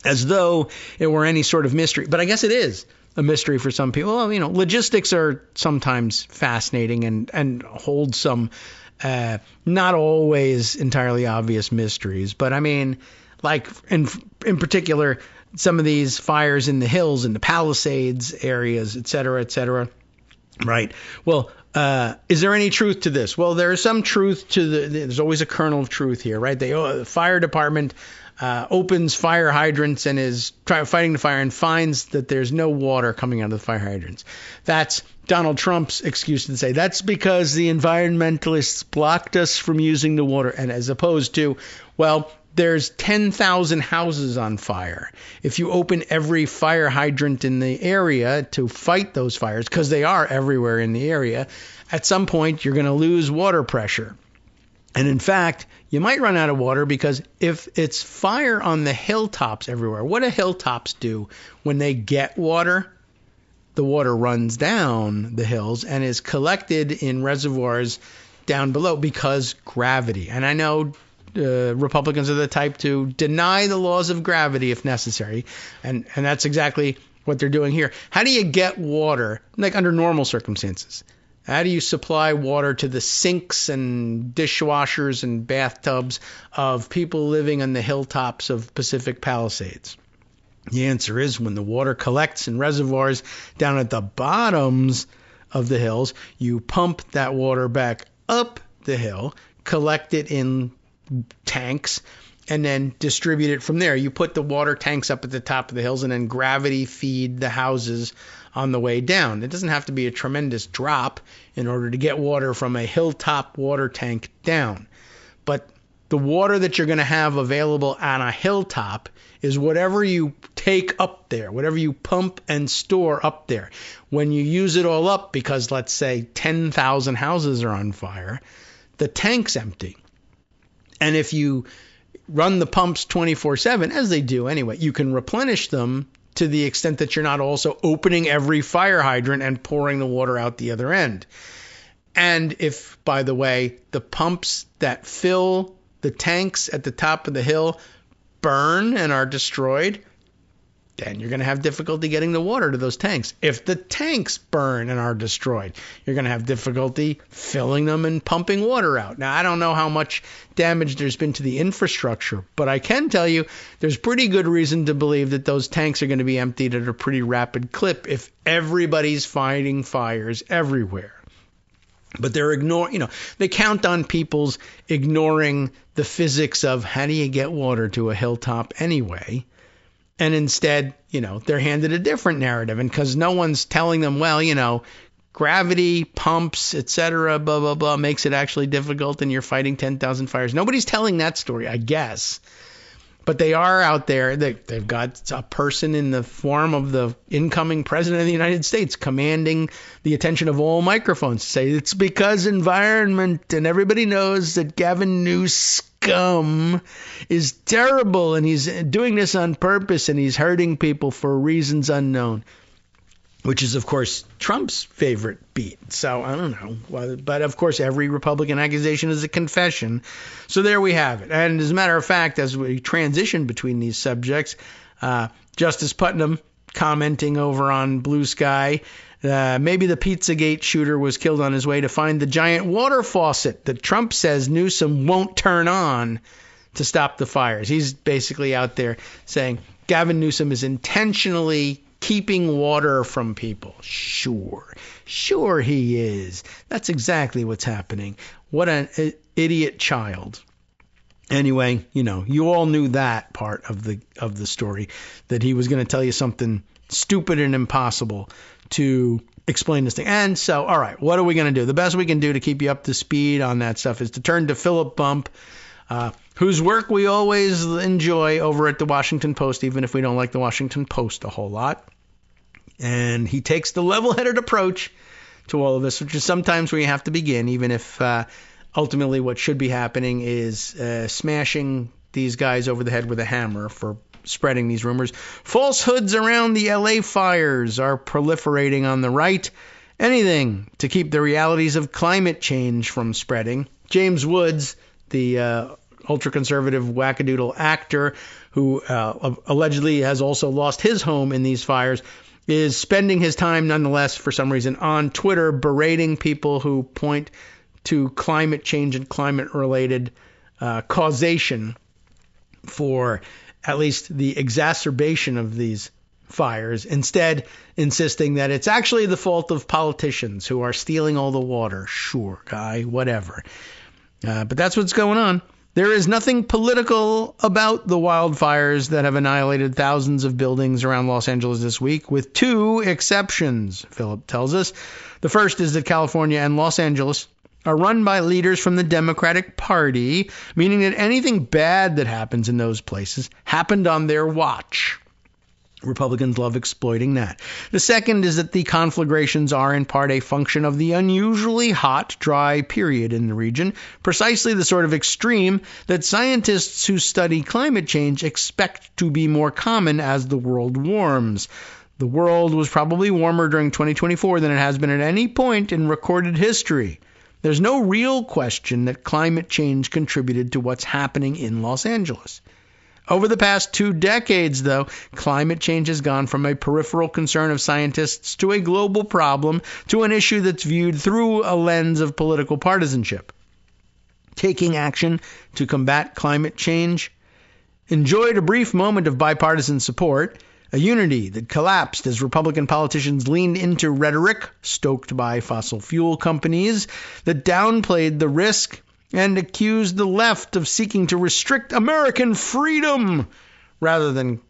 as though it were any sort of mystery. But I guess it is a mystery for some people. Well, logistics are sometimes fascinating and hold some not always entirely obvious mysteries. But I mean, like in particular, some of these fires in the hills and the Palisades areas, et cetera, right? Well, is there any truth to this? Well, there is some truth to there's always a kernel of truth here, right? The fire department opens fire hydrants and is fighting the fire and finds that there's no water coming out of the fire hydrants. That's Donald Trump's excuse to say that's because the environmentalists blocked us from using the water, and as opposed to, well, there's 10,000 houses on fire. If you open every fire hydrant in the area to fight those fires, because they are everywhere in the area, at some point you're going to lose water pressure. And in fact, you might run out of water because if it's fire on the hilltops everywhere, what do hilltops do when they get water? The water runs down the hills and is collected in reservoirs down below because gravity. And I know Republicans are the type to deny the laws of gravity if necessary. And that's exactly what they're doing here. How do you get water, like under normal circumstances? How do you supply water to the sinks and dishwashers and bathtubs of people living on the hilltops of Pacific Palisades? The answer is when the water collects in reservoirs down at the bottoms of the hills, you pump that water back up the hill, collect it in tanks, and then distribute it from there. You put the water tanks up at the top of the hills and then gravity feed the houses on the way down. It doesn't have to be a tremendous drop in order to get water from a hilltop water tank down. But the water that you're going to have available on a hilltop is whatever you take up there, whatever you pump and store up there. When you use it all up, because let's say 10,000 houses are on fire, the tank's empty. And if you run the pumps 24/7, as they do anyway, you can replenish them to the extent that you're not also opening every fire hydrant and pouring the water out the other end. And if, by the way, the pumps that fill the tanks at the top of the hill burn and are destroyed, then you're going to have difficulty getting the water to those tanks. If the tanks burn and are destroyed, you're going to have difficulty filling them and pumping water out. Now, I don't know how much damage there's been to the infrastructure, but I can tell you there's pretty good reason to believe that those tanks are going to be emptied at a pretty rapid clip if everybody's fighting fires everywhere. But they're they count on people's ignoring the physics of how do you get water to a hilltop anyway. And instead, they're handed a different narrative. And because no one's telling them, well, gravity, pumps, etc., blah, blah, blah, makes it actually difficult and you're fighting 10,000 fires. Nobody's telling that story, I guess. But they are out there. They've got a person in the form of the incoming president of the United States commanding the attention of all microphones to say it's because environment, and everybody knows that Gavin Newsom is terrible and he's doing this on purpose and he's hurting people for reasons unknown, which is, of course, Trump's favorite beat. So I don't know. But, of course, every Republican accusation is a confession. So there we have it. And as a matter of fact, as we transition between these subjects, Justice Putnam commenting over on Blue Sky, maybe the Pizzagate shooter was killed on his way to find the giant water faucet that Trump says Newsom won't turn on to stop the fires. He's basically out there saying Gavin Newsom is intentionally keeping water from people. Sure he is. That's exactly what's happening. What an idiot child. Anyway, you all knew that part of the story, that he was going to tell you something stupid and impossible to explain this thing. And so, all right, what are we going to do? The best we can do to keep you up to speed on that stuff is to turn to Philip Bump, whose work we always enjoy over at the Washington Post, even if we don't like the Washington Post a whole lot. And he takes the level-headed approach to all of this, which is sometimes where you have to begin, even if ultimately what should be happening is smashing these guys over the head with a hammer for spreading these rumors. Falsehoods around the LA fires are proliferating on the right. Anything to keep the realities of climate change from spreading. James Woods, the ultra-conservative wackadoodle actor who allegedly has also lost his home in these fires, is spending his time nonetheless, for some reason, on Twitter berating people who point to climate change and climate-related causation for at least the exacerbation of these fires, instead insisting that it's actually the fault of politicians who are stealing all the water. Sure, guy, whatever. But that's what's going on. There is nothing political about the wildfires that have annihilated thousands of buildings around Los Angeles this week, with two exceptions, Philip tells us. The first is that California and Los Angeles are run by leaders from the Democratic Party, meaning that anything bad that happens in those places happened on their watch. Republicans love exploiting that. The second is that the conflagrations are in part a function of the unusually hot, dry period in the region, precisely the sort of extreme that scientists who study climate change expect to be more common as the world warms. The world was probably warmer during 2024 than it has been at any point in recorded history. There's no real question that climate change contributed to what's happening in Los Angeles. Over the past 2 decades, though, climate change has gone from a peripheral concern of scientists to a global problem, to an issue that's viewed through a lens of political partisanship. Taking action to combat climate change enjoyed a brief moment of bipartisan support, a unity that collapsed as Republican politicians leaned into rhetoric stoked by fossil fuel companies that downplayed the risk and accused the left of seeking to restrict American freedom rather than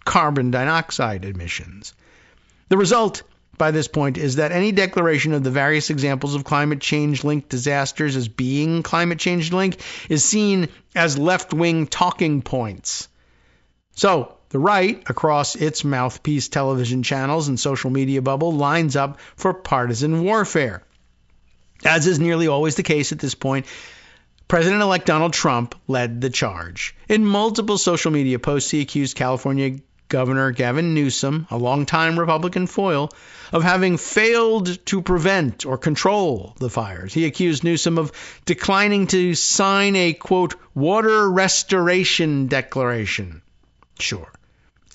carbon dioxide emissions. The result, by this point, is that any declaration of the various examples of climate change-linked disasters as being climate change-linked is seen as left-wing talking points. So, the right, across its mouthpiece television channels and social media bubble, lines up for partisan warfare. As is nearly always the case at this point, President-elect Donald Trump led the charge. In multiple social media posts, he accused California Governor Gavin Newsom, a longtime Republican foil, of having failed to prevent or control the fires. He accused Newsom of declining to sign a, quote, water restoration declaration. Sure.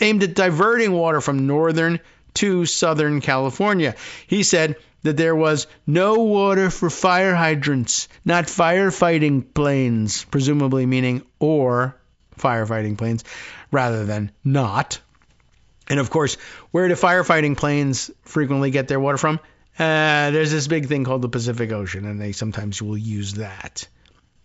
Aimed at diverting water from northern to southern California. He said that there was no water for fire hydrants, not firefighting planes, presumably meaning or firefighting planes rather than not. And of course, where do firefighting planes frequently get their water from? There's this big thing called the Pacific Ocean, and they sometimes will use that.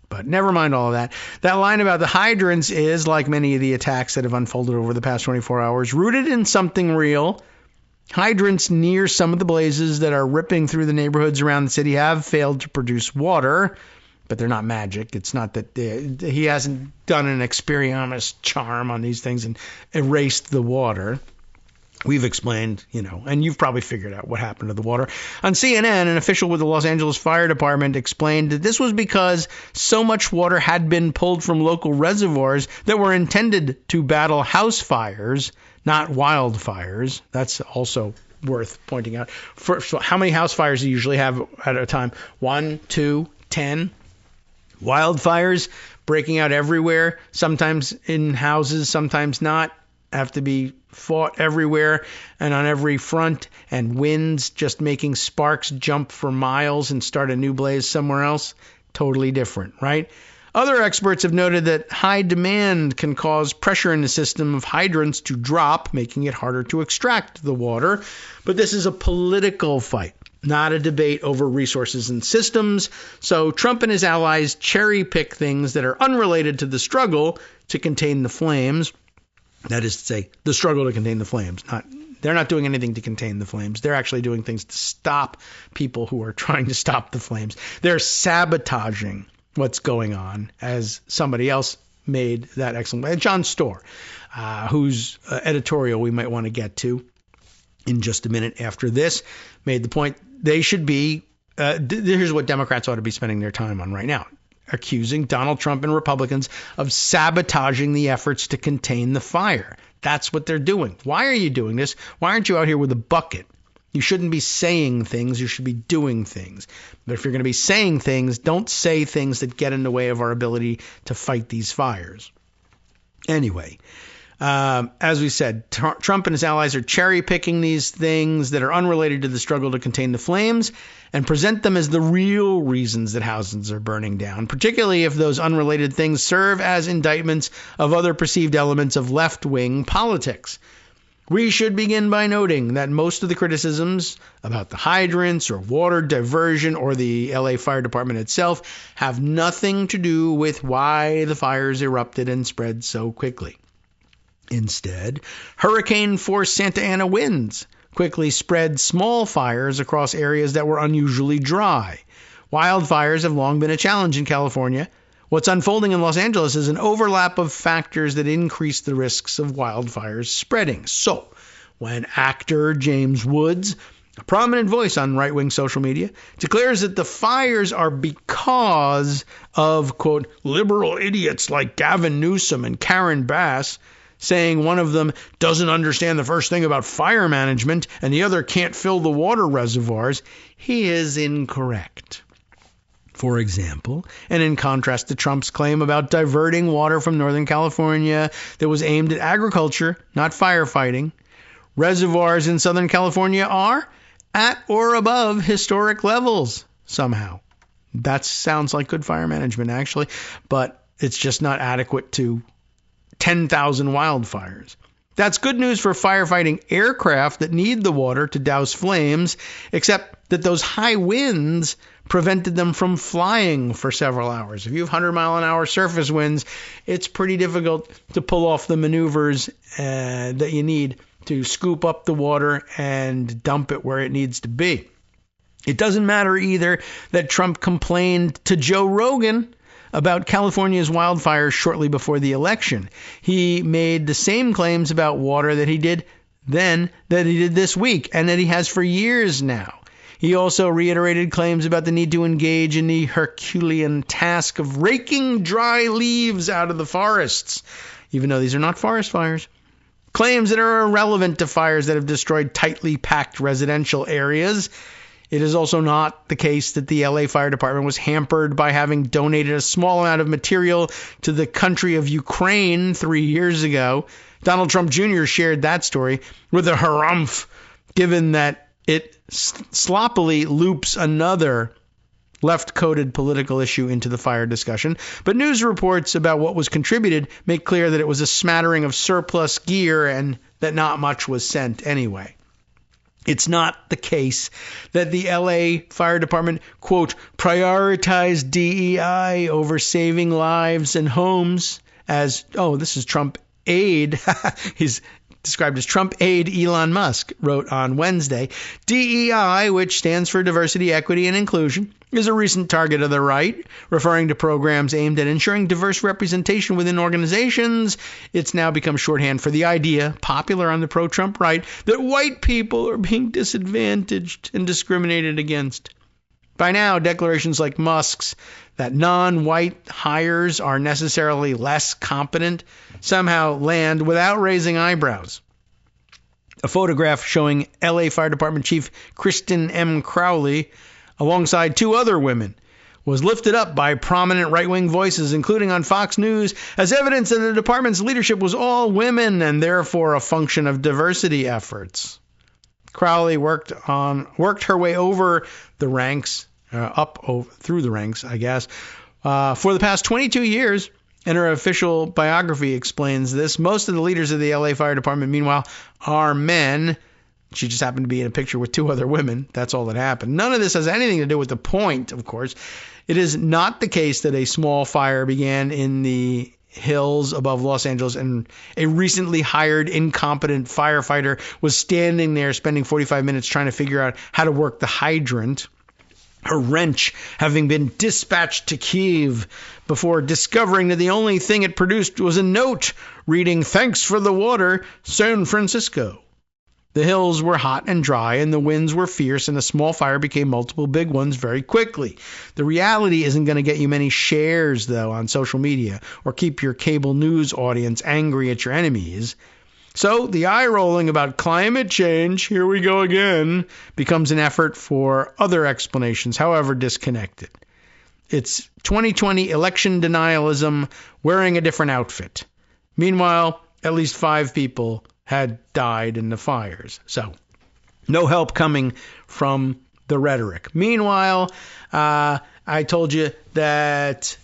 But never mind all of that. That line about the hydrants is, like many of the attacks that have unfolded over the past 24 hours, rooted in something real. Hydrants near some of the blazes that are ripping through the neighborhoods around the city have failed to produce water, but they're not magic. It's not that he hasn't done an Expelliarmus charm on these things and erased the water. We've explained, and you've probably figured out what happened to the water. On CNN, an official with the Los Angeles Fire Department explained that this was because so much water had been pulled from local reservoirs that were intended to battle house fires, not wildfires. That's also worth pointing out. So how many house fires do you usually have at a time? 1, 2, 10? Wildfires breaking out everywhere, sometimes in houses, sometimes not. Have to be fought everywhere and on every front, and winds just making sparks jump for miles and start a new blaze somewhere else. Totally different, right? Other experts have noted that high demand can cause pressure in the system of hydrants to drop, making it harder to extract the water. But this is a political fight, not a debate over resources and systems. So Trump and his allies cherry pick things that are unrelated to the struggle to contain the flames. That is to say, the struggle to contain the flames. They're not doing anything to contain the flames. They're actually doing things to stop people who are trying to stop the flames. They're sabotaging what's going on, as somebody else made that excellent. John Storr, whose editorial we might want to get to in just a minute after this, made the point they should be, here's what Democrats ought to be spending their time on right now. Accusing Donald Trump and Republicans of sabotaging the efforts to contain the fire. That's what they're doing. Why are you doing this? Why aren't you out here with a bucket? You shouldn't be saying things. You should be doing things. But if you're going to be saying things, don't say things that get in the way of our ability to fight these fires. Anyway, as we said, Trump and his allies are cherry-picking these things that are unrelated to the struggle to contain the flames and present them as the real reasons that houses are burning down, particularly if those unrelated things serve as indictments of other perceived elements of left-wing politics. We should begin by noting that most of the criticisms about the hydrants or water diversion or the LA Fire Department itself have nothing to do with why the fires erupted and spread so quickly. Instead, hurricane-force Santa Ana winds quickly spread small fires across areas that were unusually dry. Wildfires have long been a challenge in California.
What's unfolding in Los Angeles is an overlap of factors that increase the risks of wildfires spreading. So, when actor James Woods, a prominent voice on right-wing social media, declares that the fires are because of, quote, liberal idiots like Gavin Newsom and Karen Bass, saying one of them doesn't understand the first thing about fire management and the other can't fill the water reservoirs, he is incorrect. For example, and in contrast to Trump's claim about diverting water from Northern California that was aimed at agriculture, not firefighting, reservoirs in Southern California are at or above historic levels somehow. That sounds like good fire management, actually, but it's just not adequate to 10,000 wildfires. That's good news for firefighting aircraft that need the water to douse flames, except that those high winds prevented them from flying for several hours. If you have 100-mile-an-hour surface winds, it's pretty difficult to pull off the maneuvers that you need to scoop up the water and dump it where it needs to be. It doesn't matter either that Trump complained to Joe Rogan about California's wildfires shortly before the election. He made the same claims about water that he did then that he did this week and that he has for years now. He also reiterated claims about the need to engage in the Herculean task of raking dry leaves out of the forests, even though these are not forest fires. Claims that are irrelevant to fires that have destroyed tightly packed residential areas. It is also not the case that the LA Fire Department was hampered by having donated a small amount of material to the country of Ukraine 3 years ago. Donald Trump Jr. shared that story with a harumph, given that it sloppily loops another left-coded political issue into the fire discussion. But news reports about what was contributed make clear that it was a smattering of surplus gear and that not much was sent anyway. It's not the case that the LA Fire Department, quote, prioritized DEI over saving lives and homes as, this is Trump aide. He's described as Trump aide Elon Musk, wrote on Wednesday. DEI, which stands for Diversity, Equity, and Inclusion, is a recent target of the right, referring to programs aimed at ensuring diverse representation within organizations. It's now become shorthand for the idea, popular on the pro-Trump right, that white people are being disadvantaged and discriminated against. By now, declarations like Musk's that non-white hires are necessarily less competent somehow land without raising eyebrows. A photograph showing LA Fire Department Chief Kristen M. Crowley alongside two other women was lifted up by prominent right-wing voices, including on Fox News, as evidence that the department's leadership was all women and therefore a function of diversity efforts. Crowley worked her way over the ranks, through the ranks, I guess, for the past 22 years, and her official biography explains this. Most of the leaders of the LA Fire Department, meanwhile, are men. She just happened to be in a picture with two other women. That's all that happened. None of this has anything to do with the point, of course. It is not the case that a small fire began in the hills above Los Angeles and a recently hired incompetent firefighter was standing there spending 45 minutes trying to figure out how to work the hydrant, her wrench having been dispatched to Kyiv before discovering that the only thing it produced was a note reading, "Thanks for the water, San Francisco." The hills were hot and dry, and the winds were fierce, and a small fire became multiple big ones very quickly. The reality isn't going to get you many shares, though, on social media, or keep your cable news audience angry at your enemies. So the eye-rolling about climate change, here we go again, becomes an effort for other explanations, however disconnected. It's 2020 election denialism wearing a different outfit. Meanwhile, at least 5 people had died in the fires. So, no help coming from the rhetoric. Meanwhile, I told you that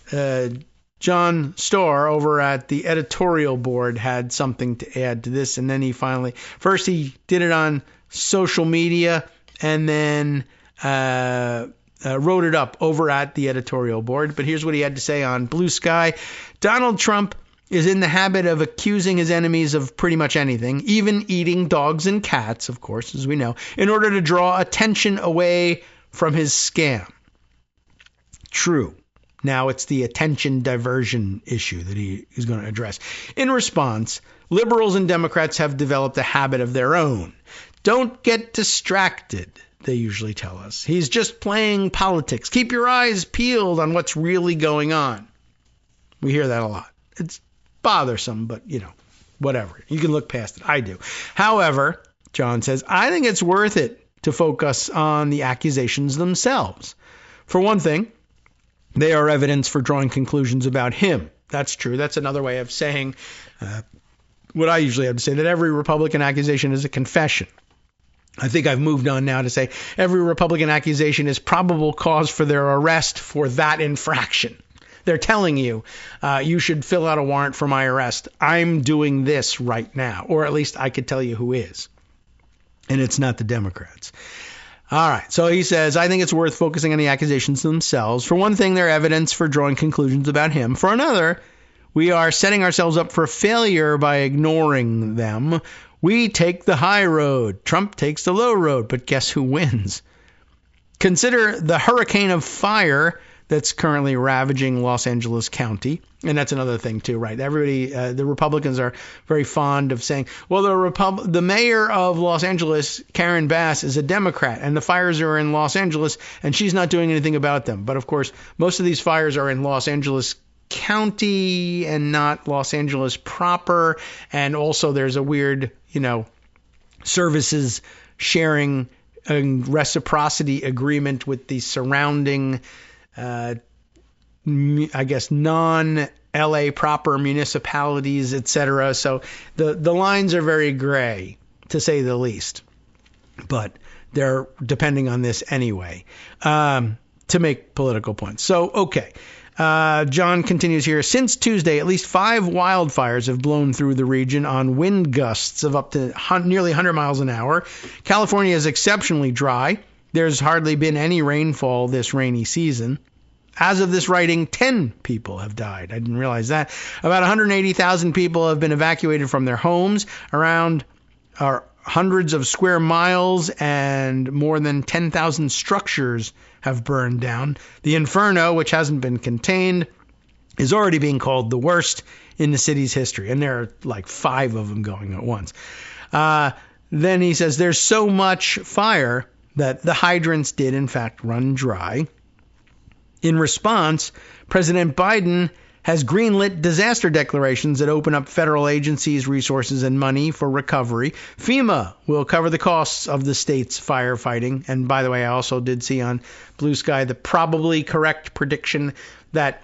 John Starr over at the editorial board had something to add to this, and then first he did it on social media, and then wrote it up over at the editorial board. But here's what he had to say on Blue Sky. Donald Trump is in the habit of accusing his enemies of pretty much anything, even eating dogs and cats, of course, as we know, in order to draw attention away from his scam. True.
Now it's the attention diversion issue that he is going to address. In response, liberals and Democrats have developed a habit of their own. Don't get distracted, they usually tell us. He's just playing politics. Keep your eyes peeled on what's really going on. We hear that a lot. It's bothersome, but, whatever. You can look past it. I do. However, John says, I think it's worth it to focus on the accusations themselves. For one thing, they are evidence for drawing conclusions about him. That's true. That's another way of saying what I usually have to say, that every Republican accusation is a confession. I think I've moved on now to say every Republican accusation is probable cause for their arrest for that infraction. They're telling you, you should fill out a warrant for my arrest. I'm doing this right now, or at least I could tell you who is. And it's not the Democrats. All right. So he says, I think it's worth focusing on the accusations themselves. For one thing, they're evidence for drawing conclusions about him. For another, we are setting ourselves up for failure by ignoring them. We take the high road. Trump takes the low road. But guess who wins? Consider the hurricane of fire that's currently ravaging Los Angeles County. And that's another thing, too, right? Everybody, the Republicans are very fond of saying, well, the mayor of Los Angeles, Karen Bass, is a Democrat, and the fires are in Los Angeles, and she's not doing anything about them. But, of course, most of these fires are in Los Angeles County and not Los Angeles proper. And also there's a weird, services sharing reciprocity agreement with the surrounding I guess non-LA proper municipalities, etc. So the lines are very gray, to say the least. But they're depending on this anyway to make political points. So, okay. John continues here. Since Tuesday, at least 5 wildfires have blown through the region on wind gusts of up to nearly 100 miles an hour. California is exceptionally dry. There's hardly been any rainfall this rainy season. As of this writing, 10 people have died. I didn't realize that. About 180,000 people have been evacuated from their homes. Around hundreds of square miles and more than 10,000 structures have burned down. The inferno, which hasn't been contained, is already being called the worst in the city's history. And there are like 5 of them going at once. Then he says there's so much fire that the hydrants did, in fact, run dry. In response, President Biden has greenlit disaster declarations that open up federal agencies' resources and money for recovery. FEMA will cover the costs of the state's firefighting. And by the way, I also did see on Blue Sky the probably correct prediction that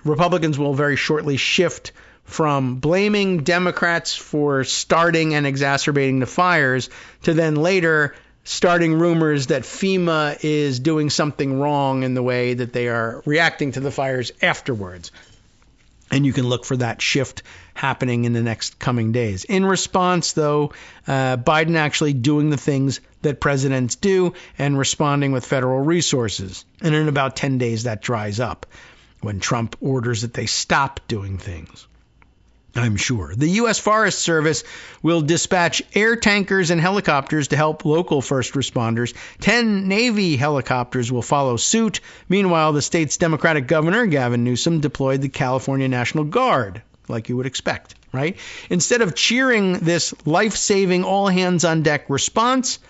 Republicans will very shortly shift from blaming Democrats for starting and exacerbating the fires to then later starting rumors that FEMA is doing something wrong in the way that they are reacting to the fires afterwards. And you can look for that shift happening in the next coming days. In response, though, Biden actually doing the things that presidents do and responding with federal resources. And in about 10 days, that dries up when Trump orders that they stop doing things. I'm sure. The U.S. Forest Service will dispatch air tankers and helicopters to help local first responders. 10 Navy helicopters will follow suit. Meanwhile, the state's Democratic governor, Gavin Newsom, deployed the California National Guard, like you would expect, right? Instead of cheering this life-saving, all-hands-on-deck response,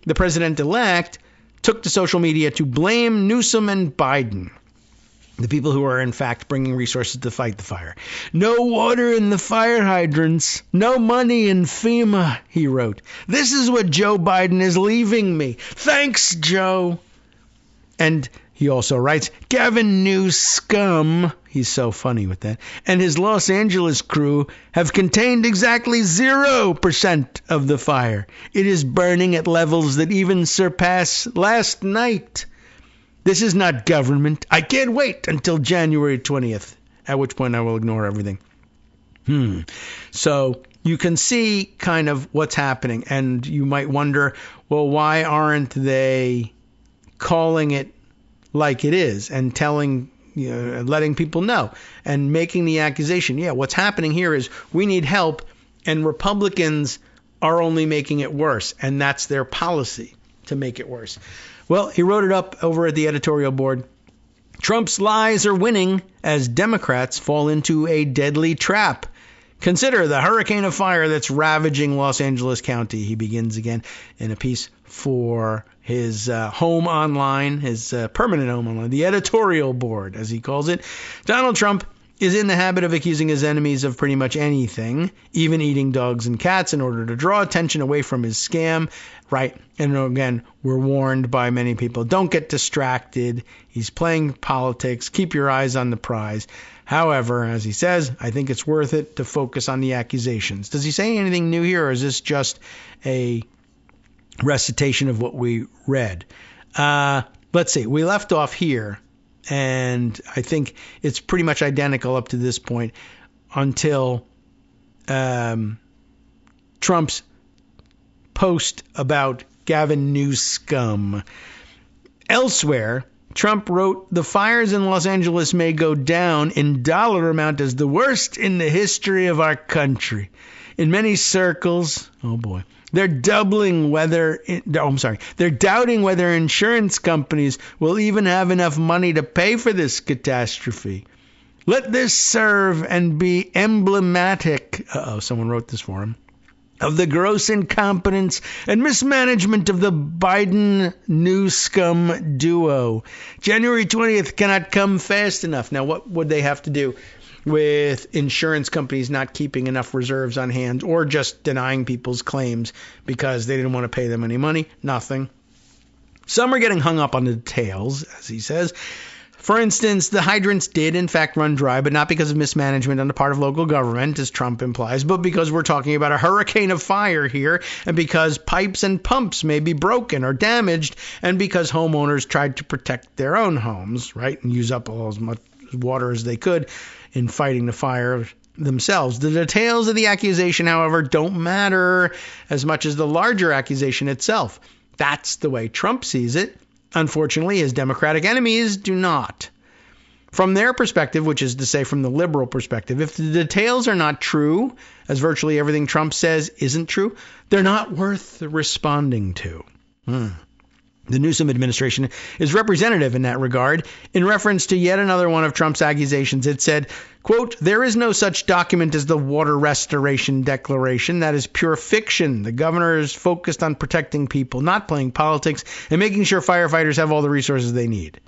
the president-elect took to social media to blame Newsom and Biden, the people who are, in fact, bringing resources to fight the fire. No water in the fire hydrants. No money in FEMA, he wrote. This is what Joe Biden is leaving me. Thanks, Joe. And he also writes, Gavin Newsom, he's so funny with that, and his Los Angeles crew have contained exactly 0% of the fire. It is burning at levels that even surpass last night. This is not government. I can't wait until January 20th, at which point I will ignore everything. So you can see kind of what's happening, and you might wonder, well, why aren't they calling it like it is and telling, letting people know and making the accusation? Yeah, what's happening here is we need help, and Republicans are only making it worse, and that's their policy, to make it worse. Well, he wrote it up over at the editorial board. Trump's lies are winning as Democrats fall into a deadly trap. Consider the hurricane of fire that's ravaging Los Angeles County. He begins again in a piece for his home online, his permanent home online, the editorial board, as he calls it. Donald Trump is in the habit of accusing his enemies of pretty much anything, even eating dogs and cats, in order to draw attention away from his scam. Right. And again, we're warned by many people, don't get distracted. He's playing politics. Keep your eyes on the prize. However, as he says, I think it's worth it to focus on the accusations. Does he say anything new here, or is this just a recitation of what we read? Let's see. We left off here, and I think it's pretty much identical up to this point until Trump's post about Gavin Newsom. Elsewhere, Trump wrote, the fires in Los Angeles may go down in dollar amount as the worst in the history of our country. In many circles, oh boy, they're doubting whether insurance companies will even have enough money to pay for this catastrophe. Let this serve and be emblematic, someone wrote this for him, of the gross incompetence and mismanagement of the Biden-Newsom duo. January 20th cannot come fast enough. Now, what would they have to do with insurance companies not keeping enough reserves on hand, or just denying people's claims because they didn't want to pay them any money? Nothing. Some are getting hung up on the details, as he says. For instance, the hydrants did in fact run dry, but not because of mismanagement on the part of local government, as Trump implies, but because we're talking about a hurricane of fire here, and because pipes and pumps may be broken or damaged, and because homeowners tried to protect their own homes, right, and use up all as much water as they could in fighting the fire themselves. The details of the accusation, however, don't matter as much as the larger accusation itself. That's the way Trump sees it. Unfortunately, his Democratic enemies do not. From their perspective, which is to say from the liberal perspective, if the details are not true, as virtually everything Trump says isn't true, they're not worth responding to. The Newsom administration is representative in that regard. In reference to yet another one of Trump's accusations, it said, quote, there is no such document as the Water Restoration Declaration. That is pure fiction. The governor is focused on protecting people, not playing politics, and making sure firefighters have all the resources they need.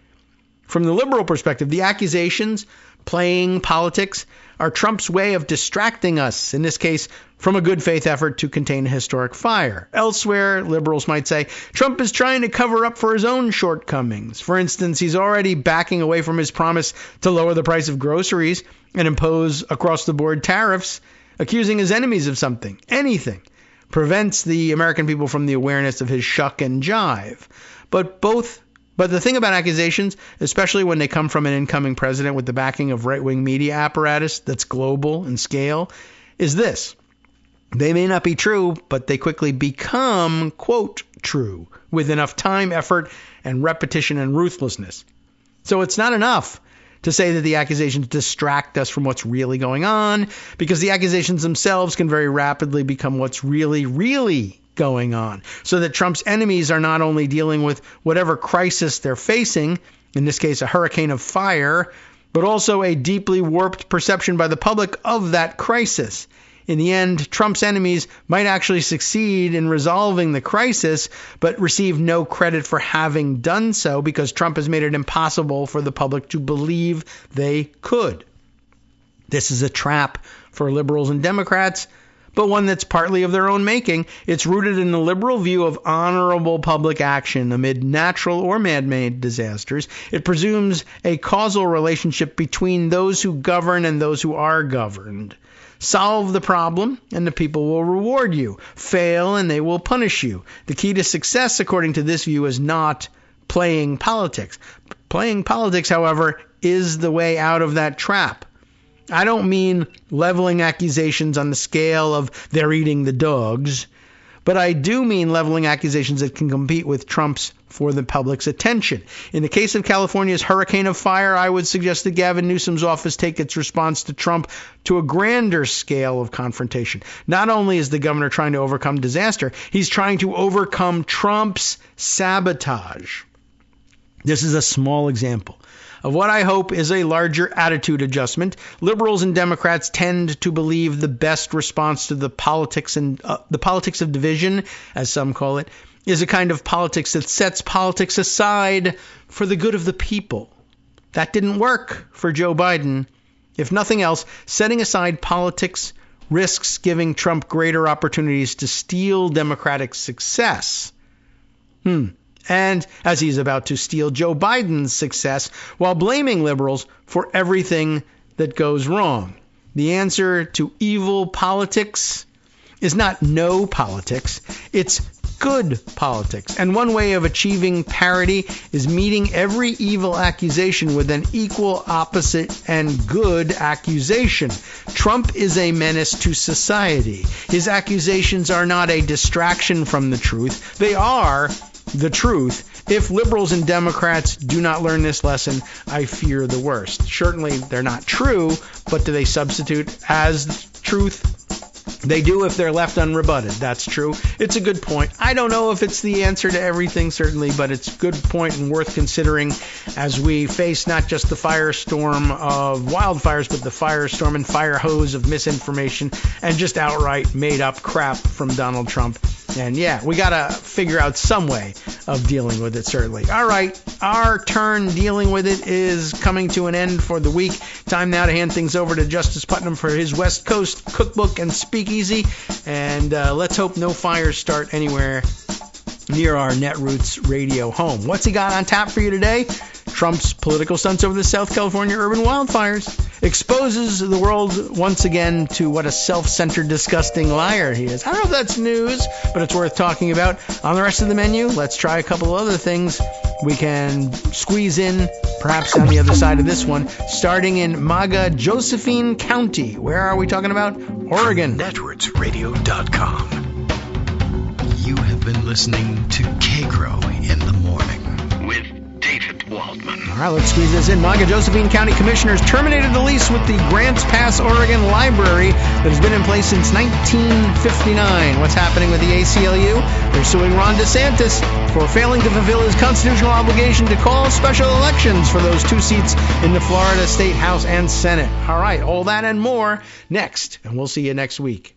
From the liberal perspective, the accusations, playing politics, are Trump's way of distracting us, in this case, from a good faith effort to contain a historic fire. Elsewhere, liberals might say, Trump is trying to cover up for his own shortcomings. For instance, he's already backing away from his promise to lower the price of groceries and impose across-the-board tariffs, accusing his enemies of something, anything, prevents the American people from the awareness of his shuck and jive. But the thing about accusations, especially when they come from an incoming president with the backing of right-wing media apparatus that's global in scale, is this. They may not be true, but they quickly become, quote, true, with enough time, effort, and repetition and ruthlessness. So it's not enough to say that the accusations distract us from what's really going on, because the accusations themselves can very rapidly become what's really, really going on, so that Trump's enemies are not only dealing with whatever crisis they're facing, in this case a hurricane of fire, but also a deeply warped perception by the public of that crisis. In the end, Trump's enemies might actually succeed in resolving the crisis, but receive no credit for having done so because Trump has made it impossible for the public to believe they could. This is a trap for liberals and Democrats, but one that's partly of their own making. It's rooted in the liberal view of honorable public action amid natural or man-made disasters. It presumes a causal relationship between those who govern and those who are governed. Solve the problem, and the people will reward you. Fail, and they will punish you. The key to success, according to this view, is not playing politics. Playing politics, however, is the way out of that trap. I don't mean leveling accusations on the scale of they're eating the dogs, but I do mean leveling accusations that can compete with Trump's for the public's attention. In the case of California's hurricane of fire, I would suggest that Gavin Newsom's office take its response to Trump to a grander scale of confrontation. Not only is the governor trying to overcome disaster, he's trying to overcome Trump's sabotage. This is a small example of what I hope is a larger attitude adjustment. Liberals and Democrats tend to believe the best response to the politics of division, as some call it, is a kind of politics that sets politics aside for the good of the people. That didn't work for Joe Biden. If nothing else, setting aside politics risks giving Trump greater opportunities to steal Democratic success. And as he's about to steal Joe Biden's success while blaming liberals for everything that goes wrong. The answer to evil politics is not no politics, it's good politics. And one way of achieving parity is meeting every evil accusation with an equal, opposite, and good accusation. Trump is a menace to society. His accusations are not a distraction from the truth. They are the truth. If liberals and Democrats do not learn this lesson, I fear the worst. Certainly, they're not true, but do they substitute as truth? They do if they're left unrebutted. That's true. It's a good point. I don't know if it's the answer to everything, certainly, but it's a good point and worth considering as we face not just the firestorm of wildfires, but the firestorm and fire hose of misinformation and just outright made-up crap from Donald Trump. And yeah, we got to figure out some way of dealing with it, certainly. All right, our turn dealing with it is coming to an end for the week. Time now to hand things over to Justice Putnam for his West Coast cookbook and speakeasy. And let's hope no fires start anywhere near our Netroots radio home. What's he got on tap for you today? Trump's political stunts over the South California urban wildfires. Exposes the world once again to what a self-centered, disgusting liar he is. I don't know if that's news, but it's worth talking about. On the rest of the menu, let's try a couple of other things we can squeeze in, perhaps on the other side of this one, starting in MAGA Josephine County. Where are we talking about? Oregon.
NetworksRadio.com. You have been listening to Kagro in the Morning with David Waldman.
All right, let's squeeze this in. MAGA Josephine County Commissioners terminated the lease with the Grants Pass, Oregon Library that has been in place since 1959. What's happening with the ACLU? They're suing Ron DeSantis for failing to fulfill his constitutional obligation to call special elections for those two seats in the Florida State House and Senate. All right, all that and more next, and we'll see you next week.